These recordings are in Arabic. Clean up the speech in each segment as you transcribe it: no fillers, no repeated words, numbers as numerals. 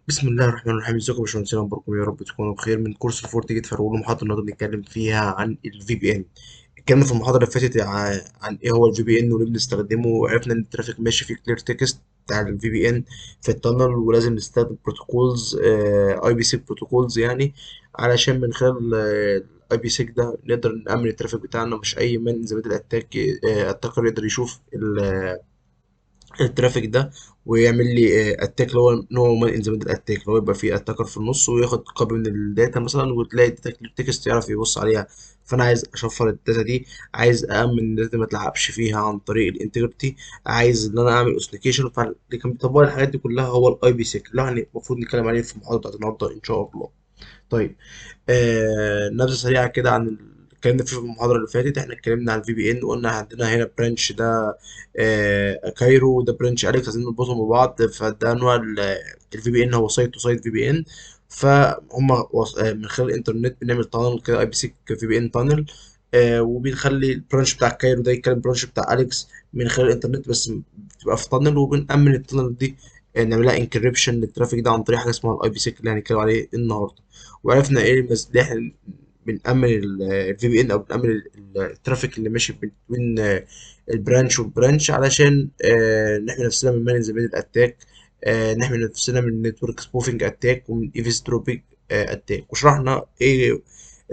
بسم الله الرحمن الرحيم. ازيكم يا باشمهندسين؟ اخباركم يا رب تكونوا بخير. من كورس الفورت جيت فرول. محاضره النهارده بنتكلم فيها عن الفي بي ان. اتكلمنا في المحاضره اللي فاتت عن ايه هو الفي بي ان وليه بنستخدمه، وعرفنا ان الترافيك ماشي في كلير تكست بتاع الفي بي ان في التانل، ولازم نستخدم بروتوكولز اي بي سيك بروتوكولز يعني، علشان من خلال الاي بي سيك ده نقدر نأمن الترافيك بتاعنا. مش اي من زي ما الاتاك اتاكر يقدر يشوف الترافيك ده ويعمل لي اتاك، اللي هو نوع من انزيمات الاتاك، اللي هو يبقى فيه اتاكر في النص وياخد كوبي من الداتا مثلا، وتلاقي الداتا تكست يعرف يبص عليها. فانا عايز اشفر الداتا دي، عايز امن ان الداتا ما تلعبش فيها عن طريق الانتجريتي، عايز ان انا اعمل اوثنتيكيشن. فاللي كان بيطبق الحاجات دي كلها هو الاي بي سيك، اللي هو يعني المفروض نتكلم عليه في المحاضره بتاعت النهارده ان شاء الله. طيب، نبذة سريعة كده عن اتكلمنا فيه في المحاضرة اللي فاتت. احنا اتكلمنا عن الفي بي ان، وقلنا عندنا هنا برانش ده كايرو، وده برانش اليكس، عايزين نربطهم ببعض. فده انواع الفي بي ان، هو سايت تو سايت في بي ان. فهم من خلال الانترنت بنعمل تانل كده، اي بي سي في بي ان تانل، وبنخلي البرانش بتاع كايرو ده يتكلم البرانش بتاع اليكس من خلال الانترنت، بس بتبقى في تانل، وبنأمن التانل دي، نعملها انكريبشن للترافيك ده عن طريق حاجه اسمها الاي بي سيك اللي هنتكلم عليه النهارده. وعرفنا ايه اللي احنا بنأمن الفي بي ان، او بنأمن الترافيك اللي ماشي بين البرانش والبرانش، علشان نحمي نفسنا من مان زي الاتاك، نحمي نفسنا من نتورك سبوفنج اتاك ومن ايفستروبيك اتاك. وشرحنا ايه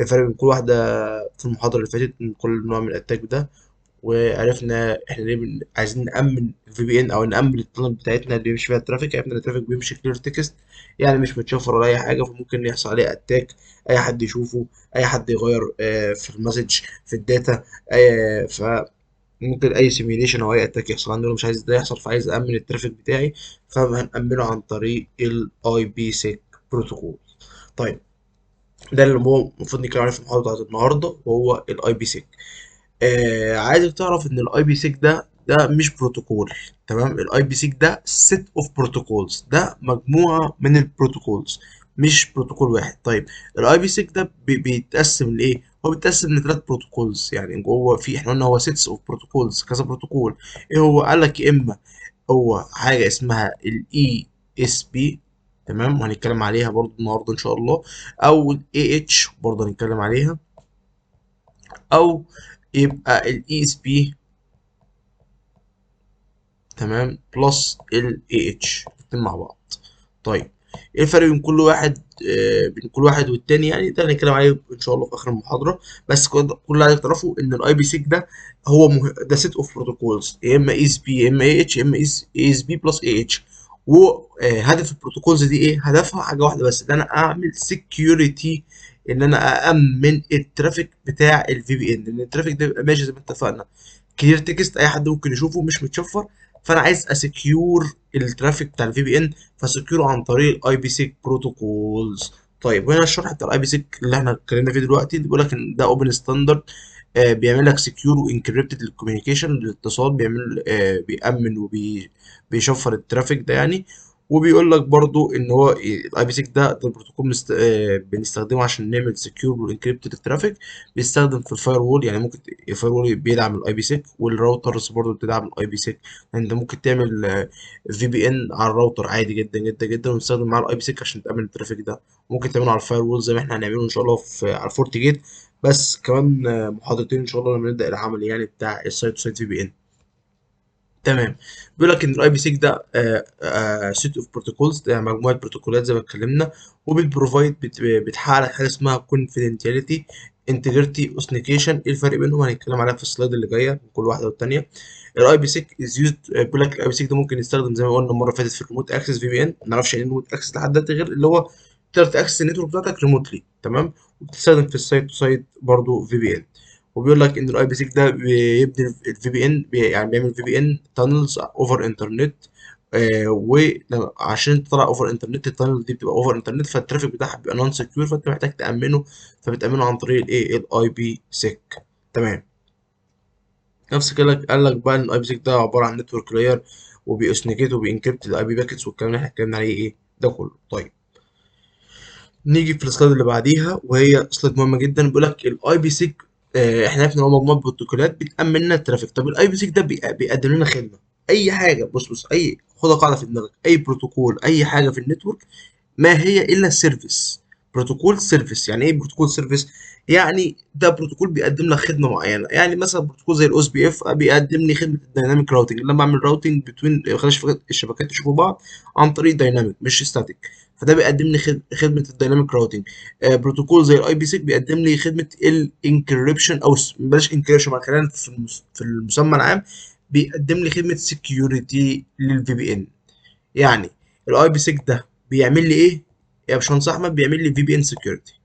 الفرق بين كل واحده في المحاضره اللي فاتت من كل نوع من الاتاك ده. وعرفنا احنا ليه عايزين نأمن الفي بي ان، او نأمن التنل بتاعتنا اللي بيمشي فيها الترافيك. عرفنا ان الترافيك بيمشي كلير تكست، يعني مش متشفر ولا اي حاجه، فممكن يحصل عليه اتاك، اي حد يشوفه، اي حد يغير في المسج في الداتا. فممكن اي سيميليشن او اي اتاك يحصل عندنا، مش عايز ده يحصل، فعايز امن الترافيك بتاعي، فهنأمنه عن طريق الاي بي سيك بروتوكول. طيب، ده اللي هو المفروض نتكلم عليه في المحاضره بتاعت النهارده، وهو الاي بي سيك. عايزك تعرف ان الاي بي سيك ده مش بروتوكول. تمام، الاي بي سيك ده سيت اوف بروتوكولز، ده مجموعه من البروتوكولز، مش بروتوكول واحد. طيب، الاي بي سيك ده بيتقسم لايه؟ هو بيتقسم لثلاث بروتوكولز، يعني جوه في، احنا قلنا هو سيتس اوف بروتوكولز، كذا بروتوكول. ايه هو؟ قال لك يا اما هو حاجه اسمها الاي اس بي، تمام، وهنتكلم عليها برضو النهارده ان شاء الله، او الاي اتش برضه هنتكلم عليها، او يبقى الاي اس بي، تمام، بلس ال اتش الاتنين مع بعض. طيب، ايه الفرق بين كل واحد، بين كل واحد والتاني؟ يعني ده هنتكلم عليه ان شاء الله في اخر المحاضره. بس كل اللي عايز تعرفه ان الاي بي سيك ده هو ده سيت اوف بروتوكولز، يا اما اي اس بي، يا اما اي اتش، يا اما اي اس بي بلس اي اتش. وهدف البروتوكولز دي ايه؟ هدفها حاجه واحده بس، ان انا اعمل سكيورتي، ان انا أأمن الترافيك بتاع الفي بي ان، لان الترافيك ده بيبقى ماشي زي ما اتفقنا كلير تكست، اي حد ممكن يشوفه مش متشفر. فانا عايز اسكيور الترافيك بتاع الفي بي ان، فسكيوره عن طريق الاي بي سيك بروتوكولز. طيب، وهنا الشرح بتاع الاي بي سيك اللي احنا اتكلمنا فيه دلوقتي، بيقول لك ان ده اوبن ستاندرد، بيعمل لك سكيور وانكريبتد للكوميونيكيشن، للاتصال، بيعمل بيأمن وبيشفر الترافيك ده يعني. وبيقول لك برضو ان هو الاي بي سيك ده البروتوكول بنستخدمه عشان نعمل سكيور وانكريبتد الترافيك. بيستخدم في الفاير وول، يعني ممكن الفاير وول بيدعم الاي بي سيك، والراوترز برضو بتدعم الاي بي سيك. انت ممكن تعمل في بي ان على الراوتر عادي جدا جدا جدا، ونستخدم معاه الاي بي سيك عشان تامن الترافيك ده. ممكن تعمله على الفاير وول زي ما احنا هنعمله ان شاء الله على الفورت جيت، بس كمان محاضرتين ان شاء الله لما نبدا العمل يعني بتاع السايت تو سايت في بي ان. تمام، بيقول لك ان الاي بي سيك ده سيت اوف بروتوكولز، ده مجموعه بروتوكولات زي ما اتكلمنا، وبتبروفايد بتحقق لك حاجه اسمها كونفيدنتياليتي، انتجريتي، اوثنيكيشن. ايه الفرق بينهم؟ هنتكلم عليها في السلايد اللي جايه كل واحده والتانيه. الاي بي سيك از يوزد، بيقول لك الاي بي سيك ده ممكن يستخدم زي ما قلنا المره اللي فاتت في الريموت اكسس في بي ان. ما نعرفش يعني ايه ريموت اكسس لحد دلوقتي، غير اللي هو تقدر تاكسس النتورك بتاعتك ريموتلي، تمام. وبتستخدم في السايت تو سايت برضه في بي ان. وبيقول لك ان الاي بي سيك ده بيبني الفي بي ان، يعني بيعمل في بي ان تانلز اوفر انترنت. وعشان تطلع اوفر انترنت، التانل دي بتبقى اوفر انترنت، فالترافيك بتاعها بيبقى نون سكيور، فانت محتاج تامنه، فبتامنه عن طريق الايه؟ الاي بي سيك. تمام. نفس كده قال لك بقى ان الاي بي سيك ده عباره عن نتورك لاير، وبيأثنيكيت وبينكريبت الاي بي باكيتس، والكلام اللي احنا اتكلمنا عليه ايه ده كله. طيب، نيجي في السلايد اللي بعديها، وهي سلايد مهمه جدا. بيقول لك الاي بي سيك، احنا عرفنا ان هو مجموعه بروتوكولات بتامن لنا الترافيك. طب الاي بي سيك ده بيقدم لنا خدمه. اي حاجه، بص اي خدها قاعده في دماغك، اي بروتوكول اي حاجه في النتورك ما هي الا سيرفيس. بروتوكول سيرفيس. يعني ايه بروتوكول سيرفيس؟ يعني ده بروتوكول بيقدم لك خدمه معينه. يعني مثلا بروتوكول زي الاوس بي اف بيقدم لي خدمه الدايناميك راوتنج، لما اعمل راوتنج بتوين خلي الشبكات يشوفوا بعض عن طريق دايناميك مش ستاتيك، فده بيقدم لي خدمه الدايناميك راوتنج. بروتوكول زي الاي بي سيك بيقدم لي خدمه الانكريبشن، او بلاش انكريبشن، خلينا في في المسمى العام، بيقدم لي خدمه سكيورتي للفي بي ان. يعني الاي بي 6 ده بيعمل لي ايه يا باشمهندس احمد؟ بيعمل لي في بي ان سكيورتي.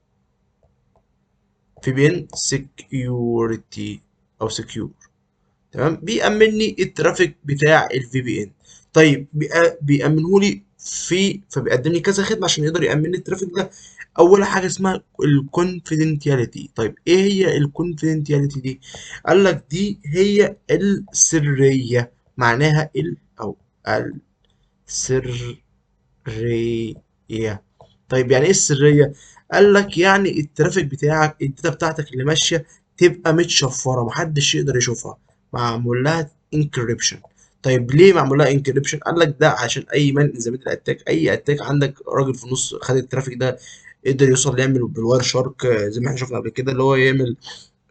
في بي ان سكيورتي او سكيور، تمام، بيأمن لي الترافيك بتاع الفي بي ان. طيب بيأمنه لي فبيقدم لي كذا خدمه عشان يقدر يأمن لي الترافيك ده. اول حاجه اسمها الكونفيدنتياليتي. طيب ايه هي الكونفيدنتياليتي دي؟ قال لك دي هي السريه، معناها او السريه. طيب يعني ايه السريه؟ قال لك يعني الترافيك بتاعك، الداتا بتاعتك اللي ماشيه تبقى متشفره، محدش يقدر يشوفها، معمول لها انكريبشن. طيب ليه معمول لها انكريبشن؟ قال لك ده عشان اي مان اذا الاتاك، اي اتاك عندك راجل في النص خد الترافيك ده، قدر يوصل يعمل بالواير شارك زي ما احنا شفنا قبل كده، اللي هو يعمل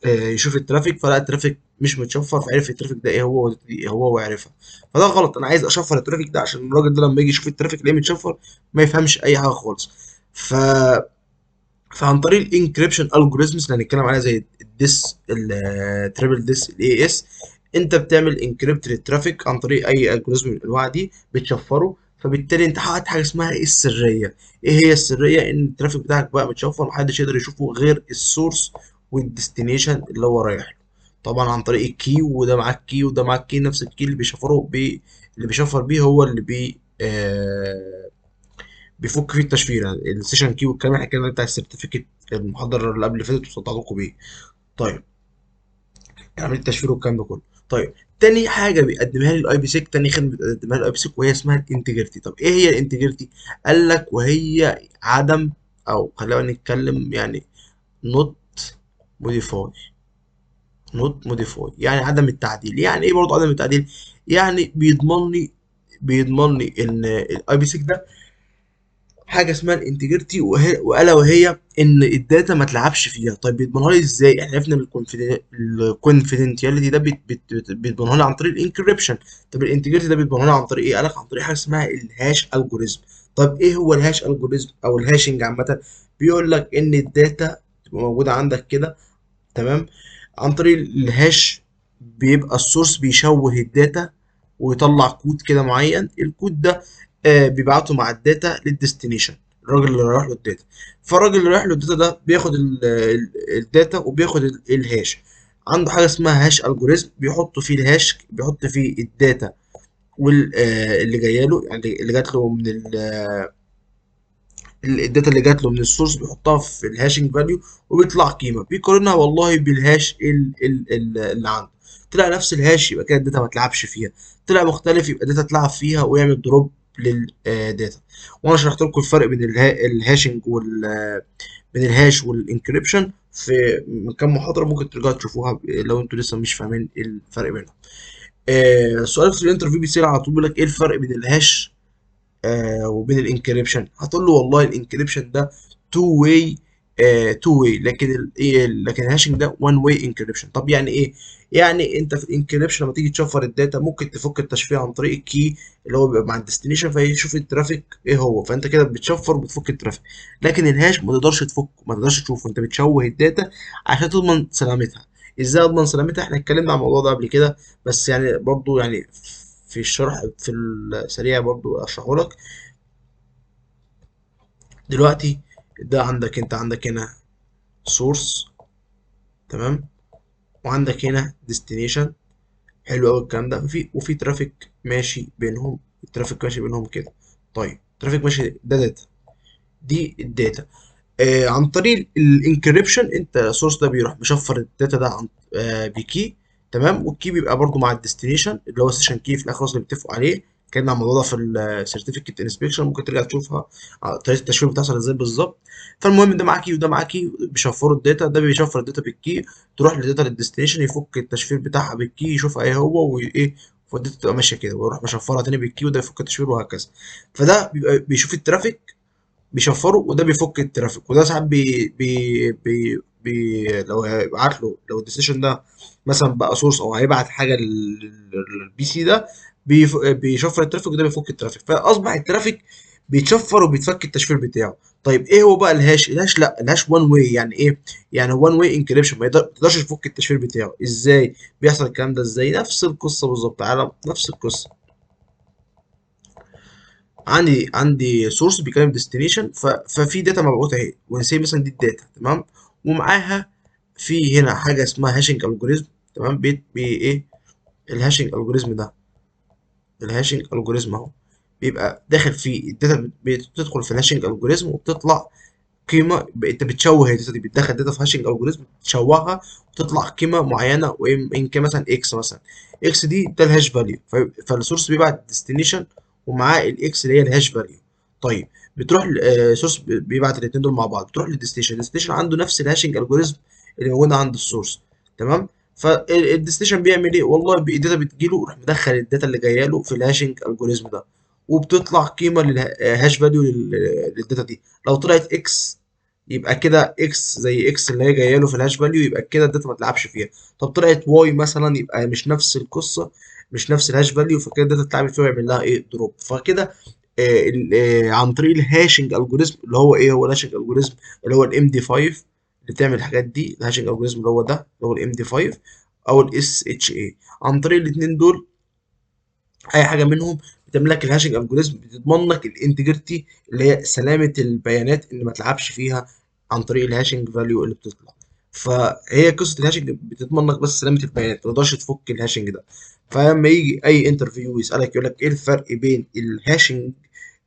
يشوف الترافيك، فلقى الترافيك مش متشفر، فعرف الترافيك ده ايه هو ودي ايه هو وعرفها. فده غلط. انا عايز اشفر الترافيك ده عشان الراجل ده لما يجي يشوف الترافيك اللي متشفر ما يفهمش اي حاجه خالص. ف فعن طريق الانكريبشن الجوريزمز اللي هنتكلم عليها زي الديس، التريبل ديس، الاي اس، انت بتعمل انكريبت للترافيك عن طريق اي الجوريزم من الانواع دي بتشفره، فبالتالي انت حققت حاجه اسمها السريه. ايه هي السريه؟ ان الترافيك بتاعك بقى متشفر، محدش يقدر يشوفه غير السورس والديستنيشن اللي هو رايح له، طبعا عن طريق الكي، وده معاك كي وده معاك كي، نفس الكي اللي بيشفره اللي بيشفر بيه هو اللي بيفك فيه التشفيره، السيشن كي والكلام اللي احنا اتكلمنا بتاع السيرتيفيكت المحاضره اللي قبل اللي فاتت وصلت لكم بيه. طيب عمليه التشفير والكلام ده كله. طيب تاني حاجه بيقدمها لي الاي بي سيك، تاني خدمه بيقدمها لي الاي بي سيك، وهي اسمها الانتجريتي. طب ايه هي الانتجريتي؟ قال لك وهي عدم، او خلينا نتكلم يعني نوت موديفاي. نوت موديفاي يعني عدم التعديل. يعني ايه برضه عدم التعديل؟ يعني بيضمن لي ان الاي بي سيك ده حاجه اسمها الانتجريتي، والا وهي ان الداتا ما تلعبش فيها. طيب بيضمنها لي ازاي؟ احنا عرفنا ان الكونفيدنتياليتي ده بيضمنها لي عن طريق الانكريبشن. طب الانتجريتي ده بيضمنها لي عن طريق ايه؟ قالك عن طريق حاجه اسمها الهاش الجوريزم. طب ايه هو الهاش الجوريزم او الهاشنج عامه؟ بيقول لك ان الداتا تبقى موجوده عندك كده، تمام، عن طريق الهاش بيبقى السورس بيشوه الداتا ويطلع كود كده معين. الكود ده بيبعته مع الداتا للديستنيشن، الراجل اللي رايح له الداتا. فالراجل اللي رايح له الداتا ده بياخد الداتا وبياخد الهاش. عنده حاجه اسمها هاش الجوريزم، بيحط فيه الهاش، بيحط فيه الداتا واللي جايه له، يعني اللي جات له من الداتا اللي جات له من السورس، بيحطها في الهاشنج فاليو وبيطلع قيمه بيقارنها والله بالهاش اللي عنده. طلع نفس الهاش يبقى كده الداتا ما تلعبش فيها، طلع مختلف يبقى الداتا تلعب فيها ويعمل دروب للداتا. وانا شرحت لكم الفرق بين الهاشنج بين الهاش والانكريبشن في من كام محاضره، ممكن ترجعوا تشوفوها لو انتوا لسه مش فاهمين ايه الفرق بينهم. سؤال في الانترفيو بيصير على طول، بيقول لك ايه الفرق بين الهاش وبين الانكريبشن؟ هتقول له والله الانكريبشن ده تو واي، لكن لكن الهاشنج ده وان واي انكريبشن. طب يعني ايه؟ يعني انت في الانكريبشن لما تيجي تشفر الداتا ممكن تفك التشفير عن طريق الكي اللي هو بيبقى مع الديستنيشن فيشوف الترافيك ايه هو، فانت كده بتشفر وبتفك الترافيك. لكن الهاش ما تقدرش تفك، ما تقدرش تشوفه، انت بتشوه الداتا عشان تضمن سلامتها. ازاي اضمن سلامتها؟ احنا اتكلمنا عن الموضوع ده قبل كده، بس يعني برضو يعني في الشرح في السريع برضو اشرحه لك دلوقتي. ده عندك، انت عندك هنا سورس، تمام، وعندك هنا ديستنيشن. حلو قوي الكلام ده. وفي ترافيك ماشي بينهم، الترافيك ماشي بينهم كده. طيب ترافيك ماشي ده داتا، دي الداتا. عن طريق الانكريبشن انت السورس ده بيروح مشفر الداتا ده عن بكي، تمام، والكي بيبقى برضو مع الديستنيشن اللي هو السيشن كي في الاخر خالص اللي بيتفقوا عليه. كان على الموضوع ده في السيرتيفيكت انسبكشن، ممكن ترجع تشوفها طريقه التشفير بتحصل ازاي بالظبط. فالمهم ده معاكي وده معاكي بيشفروا الداتا، ده بيشفر الداتا بالكي، تروح للداتا للديستنيشن يفك التشفير بتاعها بالكي يشوفها ايه هو وايه، فالداتا تبقى ماشيه كده، ويروح مشفرها تاني بالكي، وده يفك التشفير وهكذا. فده بيبقى بيشوف الترافيك بيشفره، وده بيفك الترافيك. وده ساعات لو هيبعت له، لو الديسيشن ده مثلا بقى سورس او هيبعت حاجه للبي سي ده، بيشفر الترافيك، وده بيفك الترافيك. فاصبح الترافيك بيتشفر وبيتفك التشفير بتاعه. طيب ايه هو بقى الهاش؟ الهاش لا، الهاش وان واي. يعني ايه؟ يعني وان واي انكريبشن، ما تقدرش تفك التشفير بتاعه. ازاي بيحصل الكلام ده؟ ازاي؟ نفس القصه بالظبط. تعالى نفس القصه. عندي سورس بيكلم ديستنيشن، ففي داتا مبعوثه اهي، ونسي مثلا دي الداتا، تمام. ومعاها في هنا حاجه اسمها هاشنج الجوريزم، تمام. ايه الهاشنج الجوريزم ده؟ الهاشنج الجوريزم اهو، بيبقى داخل فيه الداتا، بتدخل في الهاشنج الجوريزم وبتطلع قيمه. انت بتشوه الداتا دي، بتدخل داتا في هاشنج الجوريزم، تشوهها وتطلع قيمه معينه، وان كان مثلا اكس مثلا. اكس دي ده الهاش فاليو. فالسورس بيبعت ديستنيشن ومعاه الاكس اللي هي الهاش فاليو. طيب بتروح سورس بيبعت الاثنين دول مع بعض، بتروح للديستنيشن. الديستنيشن عنده نفس الهاشنج الجوريزم اللي موجود عند السورس، تمام. فالديستنيشن بيعمل ايه؟ والله الداتا بتجيله، يروح مدخل الداتا اللي جايه له في الهاشنج الجوريزم ده، وبتطلع قيمه للهاش فاليو للداتا دي. لو طلعت اكس، يبقى كده اكس زي اكس اللي هي جايه له في الهاش فاليو، يبقى كده الداتا ما تلعبش فيها. طب طلعت واي مثلا، يبقى مش نفس القصه، مش نفس الهاش فاليو، فكده الداتا تلعب فيها ويعمل لها ايه؟ دروب. فكده عن طريق الهاشنج الجوريزم، اللي هو ايه هو الهاشنج الجوريزم؟ اللي هو الام دي 5 اللي بتعمل الحاجات دي. الهاشنج الجوريزم اللي هو ده، اللي هو الام دي 5 او الاس اتش اي. عن طريق الاثنين دول، اي حاجه منهم بتعمل لك الهاشنج الجوريزم، بتضمن لك الانتجريتي، اللي هي سلامه البيانات، اللي ما تلعبش فيها عن طريق الهاشنج فاليو اللي بتطلع. فهي قصه الهاشنج بتضمن لك بس سلامه البيانات، ما تقدرش تفك الهاشنج ده. فلما يجي اي انترفيو يسالك يقول لك ايه الفرق بين الهاشنج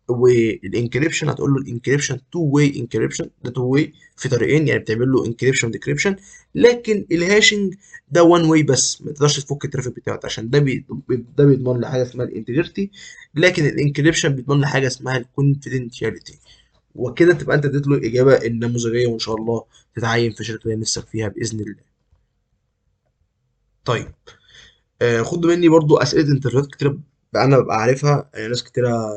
والانكريبشن، هتقول له الانكريبشن تو واي انكريبشن، ده تو واي في طريقين، يعني بتعمل له انكريبشن وديكريبشن. لكن الهاشنج ده وان واي بس، ما تقدرش تفك الترافيك بتاعته، عشان ده بيضمن لحاجه اسمها الانتجريتي. لكن الانكريبشن بيضمن لحاجه اسمها الكونفيدنشاليتي. وكده تبقى انت اديت له الاجابه النموذجيه، وان شاء الله تتعين في شركه اللي نفسك فيها باذن الله. طيب خدوا مني برضو اسئله انترفيوهات كتيره بقى انا ببقى عارفها. ناس كتيره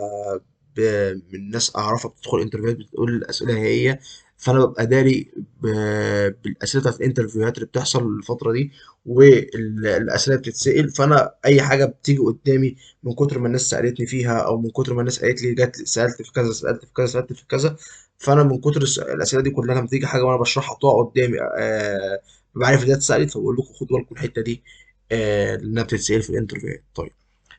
من ناس اعرفها بتدخل انترفيوهات بتقول الاسئله هي. فانا ببقى داري بالاسئله بتاعت الانترفيوهات اللي بتحصل الفتره دي، والاسئله اللي بتتسال. فانا اي حاجه بتيجي قدامي من كتر ما الناس سالتني فيها، او من كتر ما الناس قالت لي جات لي سالت في كذا، سالت في كذا، سالت في كذا. فانا من كتر الاسئله دي كلها، لما تيجي حاجه وانا بشرحها تقع قدامي ببقى عارف ازاي اتسالت، فبقول لكم خدوا بالكم الحته دي لانها بتتسال في الانترفيوهات. طيب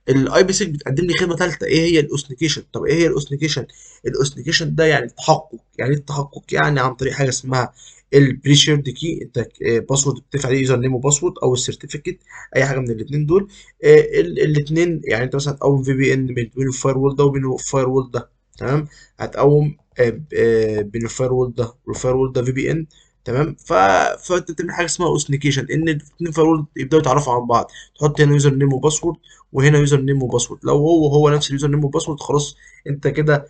الاي بي 6 بتقدم لي خدمه ثالثه، ايه هي الاوثنيكيشن؟ طب ايه هي الاوثنيكيشن؟ الاوثنيكيشن ده يعني التحقق. يعني ايه التحقق؟ يعني عن طريق حاجه اسمها البريشيرد كي. انت باسورد بتضيف عليه يوزر نيم وباسورد، او السيرتيفيكت، اي حاجه من الاثنين دول. الاثنين يعني انت مثلا هتقوم في بي ان بين الفاير وول ده وبين الفاير وول ده، تمام. هتقوم بين الفاير وول ده والفاير وول ده في بي ان، تمام. فانت بتعمل حاجه اسمها اوثنيكيشن، ان الاثنين فاير وول يبداوا يتعرفوا عن بعض. تحط هنا يوزر نيم وباسورد، وهنا يوزر نيم وباسورد. لو هو نفس اليوزر نيم وباسورد، خلاص انت كده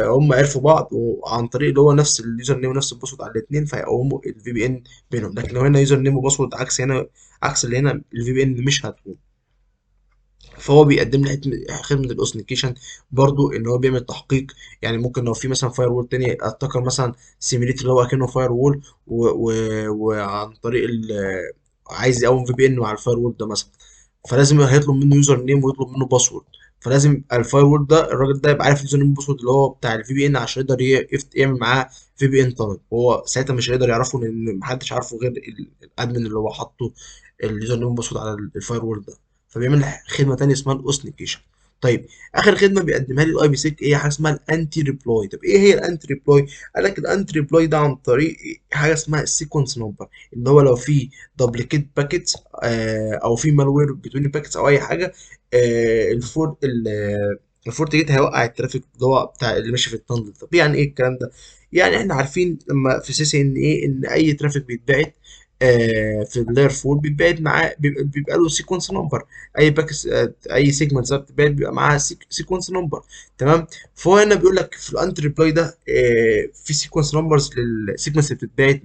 هم عرفوا بعض، وعن طريق اللي هو نفس اليوزر نيم ونفس الباسورد على الاثنين، فهيقوموا الفي بي ان بينهم. لكن لو هنا يوزر نيم وباسورد عكس هنا، عكس اللي هنا، الفي بي ان مش هتقوم. فهو بيقدم لي خدمه الاوثنيكيشن برضو، ان هو بيعمل تحقيق. يعني ممكن لو في مثلا فاير وول تاني اتذكر مثلا سيميليت اللي هو اكنه فاير وول، وعن طريق عايز يقوم في بي ان مع الفاير وول ده مثلا، فلازم هيطلب منه يوزر نيم ويطلب منه باسورد. فلازم يبقى الفاير وول ده، الراجل ده يبقى عارف اليوزر نيم والباسورد اللي هو بتاع الفي بي ان، عشان يقدر يعمل معاه في بي ان تانل. هو ساعتها مش هيقدر يعرفه، لان محدش عارفه غير الادمن اللي هو حاطه اليوزر نيم والباسورد على الفاير وول ده. فبيعمل خدمه تانيه اسمها الاوثنيكيشن. طيب اخر خدمه بيقدمها لي الاي بي سيك ايه؟ حاجه اسمها الانتي ريبلاي. طب ايه هي الانتي ريبلاي؟ قال لك الانتي ريبلاي ده عن طريق حاجه اسمها السيكونس نمبر، اللي هو لو في دوبليكيت باكيتس او في مالوير بتوين باكيتس او اي حاجه، الفورت جيت هيوقع الترافيك اللي هو بتاع اللي ماشي في التنظيم. طب يعني ايه الكلام ده؟ يعني احنا عارفين لما في سي سي ان ايه، ان اي ترافيك بيتبعت في اللاير 4 بيتبعت معاه، بيبقى له سيكونس نمبر. اي باكس اي سيجمنت بتتبعت بيبقى معاها سيكونس نمبر، تمام. فهو هنا بيقول لك في الانتي ريبلاي ده في سيكونس نمبرز للسيكونس اللي بتتبعت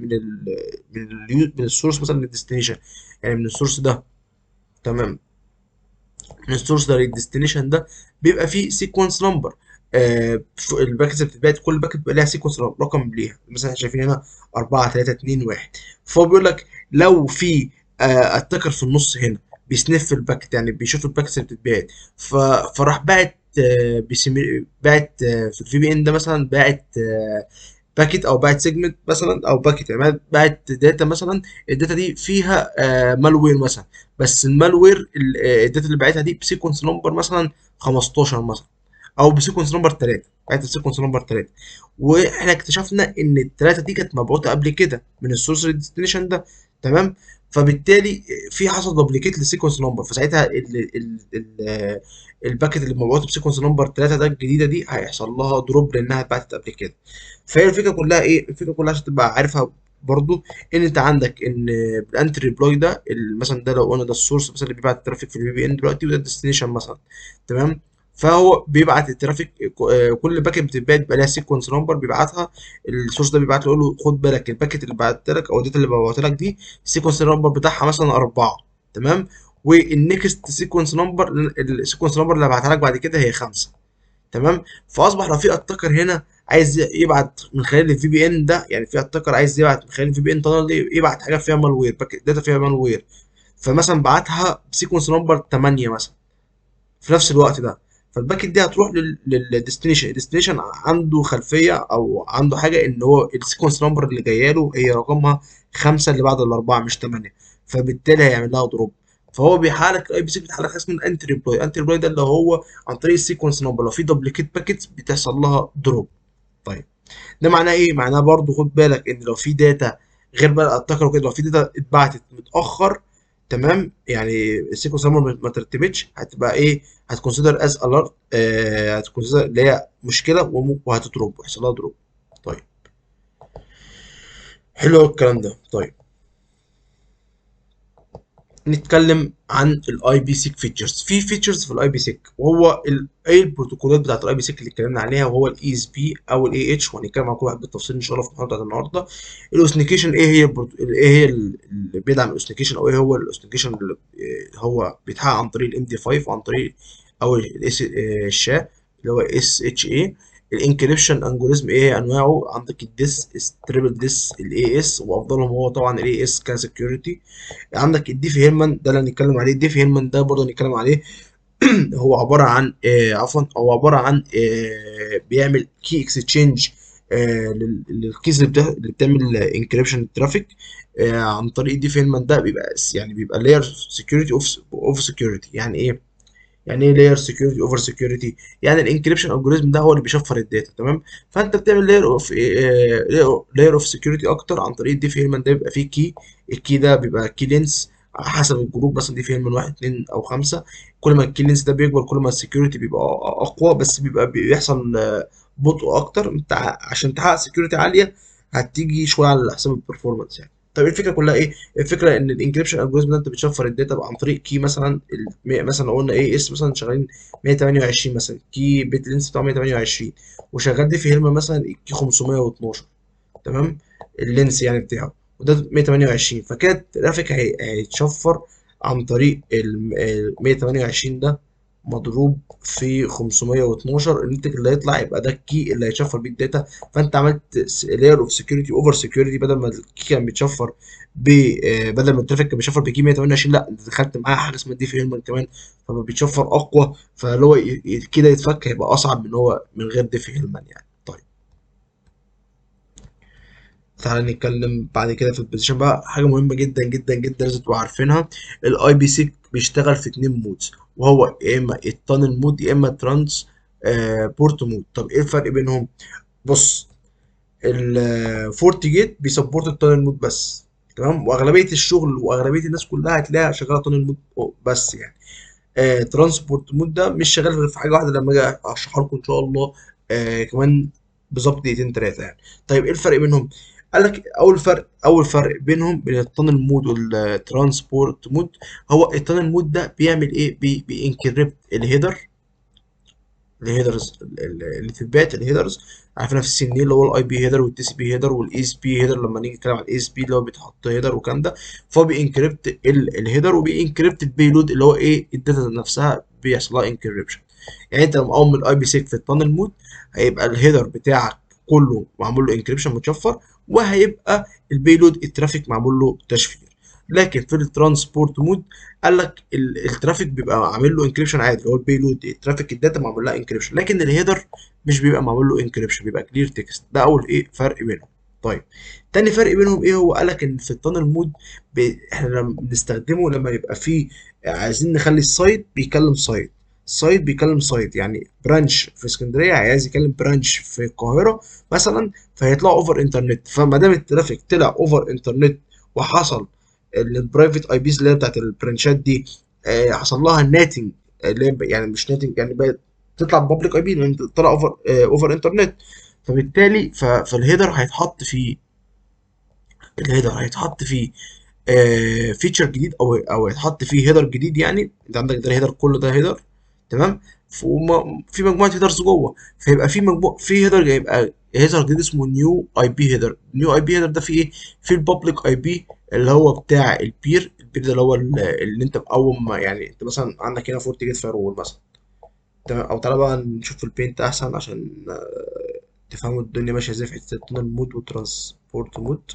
من السورس مثلا للديستنيشن، يعني من السورس ده، تمام. من السورس ده للديستنيشن ده بيبقى فيه سيكونس نمبر. الباكتس اللي بتتبعت كل باكت بيبقى لها سيكونس رقم ليها، مثلا احنا شايفين هنا 4 3 2 1. فهو بيقول لك لو في اتاكر في النص هنا بيسنف الباكت، يعني بيشوف الباكتس اللي بتتبعت، فراح باعت باعت في الفي بي ان ده مثلا، باعت باكيت او باعت سيجمنت مثلا، او باكيت يعني باعت داتا مثلا. الداتا دي فيها مالوير مثلا، بس المالوير الداتا اللي باعتها دي بسيكونس نمبر مثلا 15 مثلا، او بسيكونس نمبر 3، باعت بسيكونس نمبر 3. واحنا اكتشفنا ان الثلاثه دي كانت مبعوثه قبل كده من السورس ديستنيشن ده، تمام. فبالتالي في حصل دوبليكيت للسيكونس نمبر، فساعتها الباكت اللي مبعوثه بسيكونس نمبر 3 ده الجديده دي هيحصل لها دروب لانها اتبعتت قبل كده. فهي الفكره كلها ايه؟ الفكره كلها عشان تبقى عارفها برضو، ان انت عندك ان الانتي ريبلاي ده مثلا ده لو قلنا ده السورس مثلا اللي بيبعت الترافيك في الفي بي ان دلوقتي، وده الديستنيشن مثلا، تمام. فهو بيبعت الترافيك، كل باكت بتتبعت بيبقى لها سيكونس نمبر بيبعتها. السورس ده بيبعت له يقول له خد بالك الباكت اللي بعت لك او الداتا اللي بعت لك دي السيكونس نمبر بتاعها مثلا 4، تمام. والنكست سيكونس نمبر، السيكونس نمبر اللي هبعتها لك بعد كده هي 5، تمام. فاصبح لو في اتاكر هنا عايز يبعت من خلال الفي بي ان ده، يعني في اتاكر عايز يبعت من خلال الفي بي ان تانل دي، يبعت حاجه فيها مالوير، داتا فيها مالوير، فمثلا بعتها بسيكونس نمبر 8 مثلا في نفس الوقت ده. فالباكت دي هتروح للديستنيشن، الديستنيشن عنده خلفيه او عنده حاجه ان هو السيكونس نمبر اللي جايه له هي رقمها 5 اللي بعد الاربعه مش 8، فبالتالي هيعمل لها دروب. فهو بيحالك الاي بي سي بتحالك حاجه اسمها انتي ريبلاي. انتي ريبلاي ده اللي هو عن طريق السيكونس نمبر لو في دوبليكيت باكيتس بتحصل لها دروب. طيب ده معناه ايه؟ معناه برضو خد بالك ان لو في داتا غير بقى الاتاكر وكده، لو في داتا اتبعتت متاخر، تمام، يعني السيكونس نمبر ما ترتبتش، هتبقى ايه؟ هتكونسيدر از الارت، هتكونسيدر اللي هي مشكله وهتضرب ويحصل لها دروب. طيب حلو أوي الكلام ده. طيب نتكلم عن الاي بي سيك فيتشرز. في فيتشرز في الاي بي سيك، وهو ايه البروتوكولات بتاعت الاي بي سيك اللي اتكلمنا عليها، وهو الاي اس بي او الاي اتش، وهنتكلم عن كل واحد بالتفصيل ان شاء الله في المحاضره النهارده. الاوثنيكيشن ايه هي ايه هي اللي بيدعم الاوثنيكيشن، او ايه هو الاوثنيكيشن اللي هو بيتحقق عن طريق الام دي 5 وعن طريق او الشا اللي هو اس اتش اي. الانكريبشن الجوريزم ايه هي انواعه؟ عندك الديس، تريبل ديس، الاي اس، وافضلهم هو طبعا الاي اس كسكيورتي. عندك الديفي هيلمان ده اللي هنتكلم عليه. الديفي هيلمان ده برضه هنتكلم عليه. هو عباره عن عفوا هو عباره عن بيعمل كي اكستشينج للكيز اللي بتعمل انكريبشن الترافيك عن طريق الديفي هيلمان ده. بيبقى يعني بيبقى لاير سكيورتي اوف سكيورتي. يعني ايه؟ يعني ايه لاير سكيورتي اوفر سكيورتي؟ يعني الانكريبشن الجوريزم ده هو اللي بيشفر الداتا، تمام. فانت بتعمل لاير اوف سكيورتي اكتر عن طريق الدي هيلمان ده. بيبقى فيه كي، الكي ده بيبقى كي لينس على حسب الجروب، مثلا دي هيلمان 1 2 او 5. كل ما الكي لينس ده بيكبر كل ما السكيورتي بيبقى اقوى، بس بيبقى بيحصل بطء اكتر. انت عشان تحقق سكيورتي عاليه هتيجي شويه على حساب البرفورمانس يعني. طيب الفكره كلها ايه؟ الفكره ان الانكريبشن الجوريزم ده انت بتشفر الداتا عن طريق كي مثلا مثلا لو قلنا ايه اس مثلا شغالين 128 مثلا، كي بيت لينس بتاعه 128، وشغال دي في هيلما مثلا الكي 512، تمام، اللينس يعني بتاعه، وده 128. فكده الترافيك هيتشفر عن طريق ال 128 ده مضروب في 512، الناتج اللي هيطلع يبقى ده الكي اللي هيشفر بيه الداتا. فانت عملت لاير اوف سكيورتي اوفر سكيورتي. بدل ما الكي كان بيتشفر بدل ما الترافيك كان بيشفر بكي 128، لا انت دخلت معاه حاجه اسمها دي في هيلمان كمان، فما بيتشفر اقوى، فاللي هو كده يتفك هيبقى اصعب من هو من غير ديفي هيلمان يعني. طيب تعالى نتكلم بعد كده في البوزيشن بقى. حاجه مهمه جدا جدا جدا لازم تبقوا عارفينها، الاي بي سي بيشتغل في اتنين مودز، وهو يا اما التانل مود يا اما ترانس بورت مود. طب ايه الفرق بينهم؟ بص، الفورتي جيت بيسبورت التانل مود بس، تمام، واغلبيه الشغل واغلبيه الناس كلها هتلاقيها شغاله تانل مود بس يعني. ترانسبورت مود ده مش شغال غير في حاجه واحده لما اجي اشرحها لكم ان شاء الله كمان بالظبط دقيقتين ثلاثه يعني. طيب ايه الفرق بينهم؟ قال لك اول فرق بينهم بين التانل مود والترانسبورت مود، هو التانل مود ده بيعمل ايه؟ بينكريبت الهيدرز اللي بتتبعت الهيدرز. عارفينها في السي ان اللي هو الاي بي هيدر والتي سي بي هيدر والاي اس بي هيدر. لما نيجي نتكلم عن الاي اس بي اللي هو بيتحط هيدر والكلام ده، فهو بينكريبت الهيدر وبينكريبت البيلود اللي هو ايه؟ الداتا نفسها بيحصل لها انكريبشن. يعني انت لما اول من الاي بي سيك في التانل مود هيبقى الهيدر بتاعك كله معمول له انكريبشن متشفر، وهيبقى البيلود الترافيك معمول له تشفير. لكن في الترانسبورت مود قال لك الترافيك بيبقى عامل له انكريبشن عادي، اللي هو البيلود الترافيك الداتا معمول لها انكريبشن، لكن الهيدر مش بيبقى معمول له انكريبشن، بيبقى كلير تكست. ده اول ايه فرق بينهم. طيب تاني فرق بينهم ايه؟ هو قال لك ان في التانل مود احنا لما بنستخدمه لما يبقى فيه عايزين نخلي السايت بيكلم سايت، سايت بيكلم سايت، يعني برانش في اسكندريه عايز يكلم برانش في القاهره مثلا، فهيطلعوا اوفر انترنت. فما دام الترافيك طلع اوفر انترنت وحصل البرايفت اي بيز اللي هي بتاعت البرانشات دي حصل لها الناتنج، اللي هي يعني مش ناتنج، يعني بقت تطلع بابليك اي بي لان طلع اوفر انترنت. فبالتالي فالهيدر هيتحط فيه، الهيدر هيتحط فيه فيتشر جديد، او هيتحط فيه هيدر جديد. يعني انت عندك ده الهيدر كله ده هيدر، تمام، في مجموعه هيدرز جوه، فيبقى في مجموعه في هيدر هيبقى هيدر جديد اسمه نيو اي بي هيدر. نيو اي بي هيدر ده فيه ايه؟ في البابليك اي بي اللي هو بتاع البير، البير ده اللي هو اللي انت اول ما يعني انت مثلا عندك هنا فورت جيت فاير وول مثلا، تمام. او تعالى بقى نشوف البينت احسن عشان تفهموا الدنيا ماشيه ازاي في حته التونل مود والترانسبورت مود.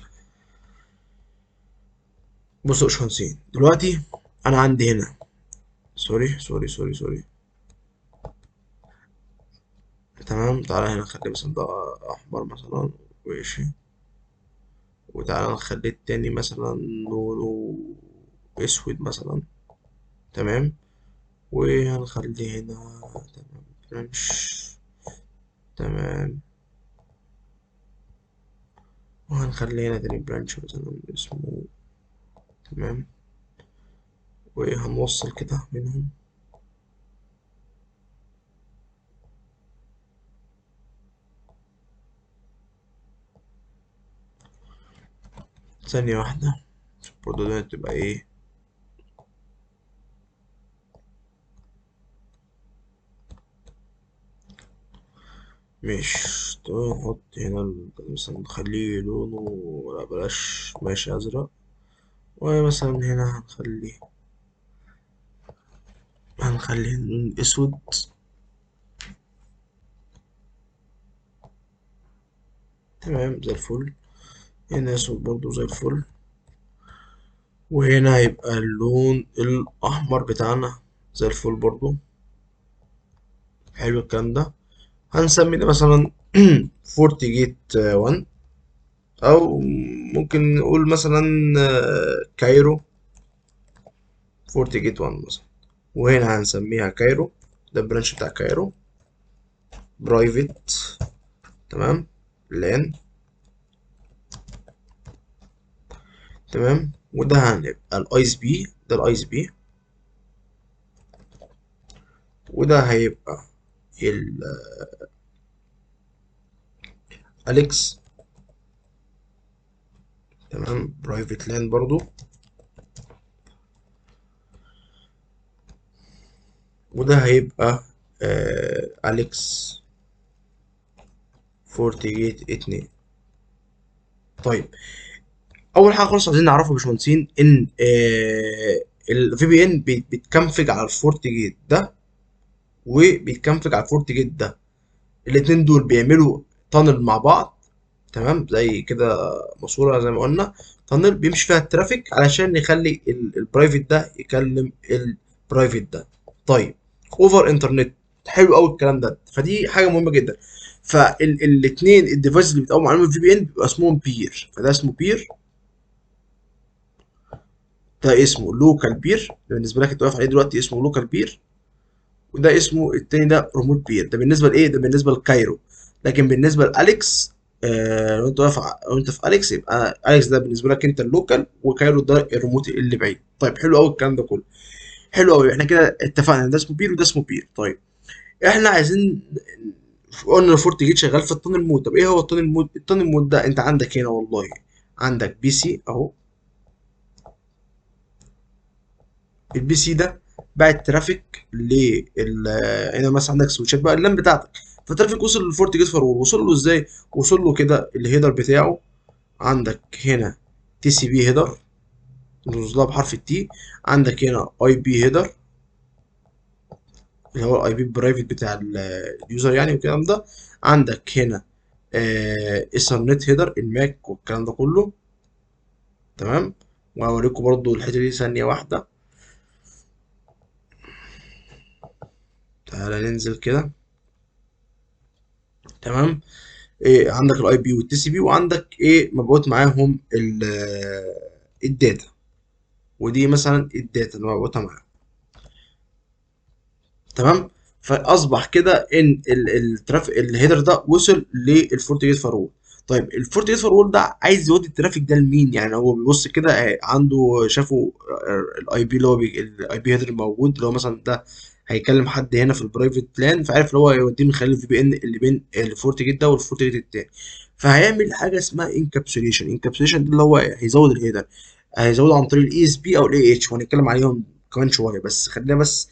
بصوا يا باشمهندسين دلوقتي انا عندي هنا، سوري، تمام. تعالى هنا نخلي مثلا ده احمر مثلا، ماشي. وتعالى نخلي التاني مثلا لونه اسود مثلا، تمام. وهنخلي هنا تمام برانش، تمام. وهنخلي هنا تاني برانش مثلا اسمه، تمام. وهنوصل كده بينهم. ثانية واحدة عشان برضه ده تبقى ايه. مش نحط هنا مثلا نخليه لونه، لا بلاش، ماشي أزرق. ومثلا هنا هنخليه لون أسود، تمام زي الفل. هنا أسود برضو زي الفل. وهنا هيبقى اللون الأحمر بتاعنا زي الفل برضو. حلو الكلام ده. هنسمي ده مثلا فورتي جيت 1، أو ممكن نقول مثلا كايرو فورتي جيت 1 مثلا. وهنا هنسميها كايرو، ده البرانش بتاع كايرو برايفت، تمام، لان، تمام. وده هنبقى الاي اس بي، ده الاي اس بي. وده هيبقى الاليكس، تمام، برايفت لان برضو. وده هيبقى اليكس فورتيجيت 2. طيب اول حاجه خالص عايزين نعرفها يا باشمهندسين ان الفي بي ان بيتكنفج على الفورتيجيت ده وبيتكنفج على الفورتيجيت ده، الاتنين دول بيعملوا تانل مع بعض، تمام، زي كده ماسوره زي ما قلنا، تانل بيمشي فيها الترافيك علشان نخلي البرايفت ده يكلم البرايفت ده. طيب اوفر انترنت، حلو قوي الكلام ده، فدي حاجه مهمه جدا. فالاثنين الديفايس اللي بيتقوموا عليهم الفي بي ان بيبقى اسمهم بير، فده اسمه بير، ده اسمه لوكال بير بالنسبه لك انت واقف عليه دلوقتي اسمه لوكال بير. وده اسمه التاني ده ريموت بير، ده بالنسبه لايه؟ ده بالنسبه لكايرو. لكن بالنسبه لاليكس، لو انت واقف لو انت في اليكس يبقى اليكس ده بالنسبه لك انت اللوكال، وكايرو ده الريموت اللي بعيد. طيب حلو قوي الكلام ده كله، حلو قوي. احنا كده اتفقنا ان ده اسمه بير وده اسمه بير. طيب احنا عايزين، قلنا الفورت جيت شغال في التون المود. طب ايه هو التون المود؟ التون المود ده انت عندك هنا والله عندك بي سي اهو، البي سي ده باعت ترافيك هنا مثلا عندك سويتشات بقى اللان بتاعتك، فالترافيك وصل للفورت جيت فاير وول. وصل له ازاي؟ وصل له كده الهيدر بتاعه، عندك هنا تي سي بي هيدر نوصل لها بحرف التي، عندك هنا اي بي هيدر، اللي هو الاي بي برايفت بتاع اليوزر يعني والكلام ده. عندك هنا ايثرنت هيدر الماك والكلام ده كله. تمام. وهوريكم برضو الحته دي ثانيه واحده. تعالى ننزل كده. تمام. إيه عندك الاي بي والتي سي بي، وعندك ايه مبعوث معاهم الداتا. ودي مثلا الداتا اللي مبعوثه معاهم. تمام. فاصبح كده ان الترافيك الهيدر ده وصل للفورتيجيت فارول. طيب الفورتيجيت فارول ده عايز يودي الترافيك ده لمين؟ يعني هو بيبص كده عنده شافوا الاي بي اللي هو الاي بي هيدر الموجود اللي هو مثلا ده هيكلم حد هنا في البرايفت بلان، فعارف اللي هو يوديه من خلال الفي بي ان اللي بين الفورتيجيت ده والفورتيجيت التاني. فهيعمل حاجه اسمها انكابسوليشن. انكابسوليشن ده اللي هو هيزود الهيدر، هيزوده عن طريق الاي اس بي او الاي اتش، وهنتكلم عليهم كمان شويه، بس خلينا بس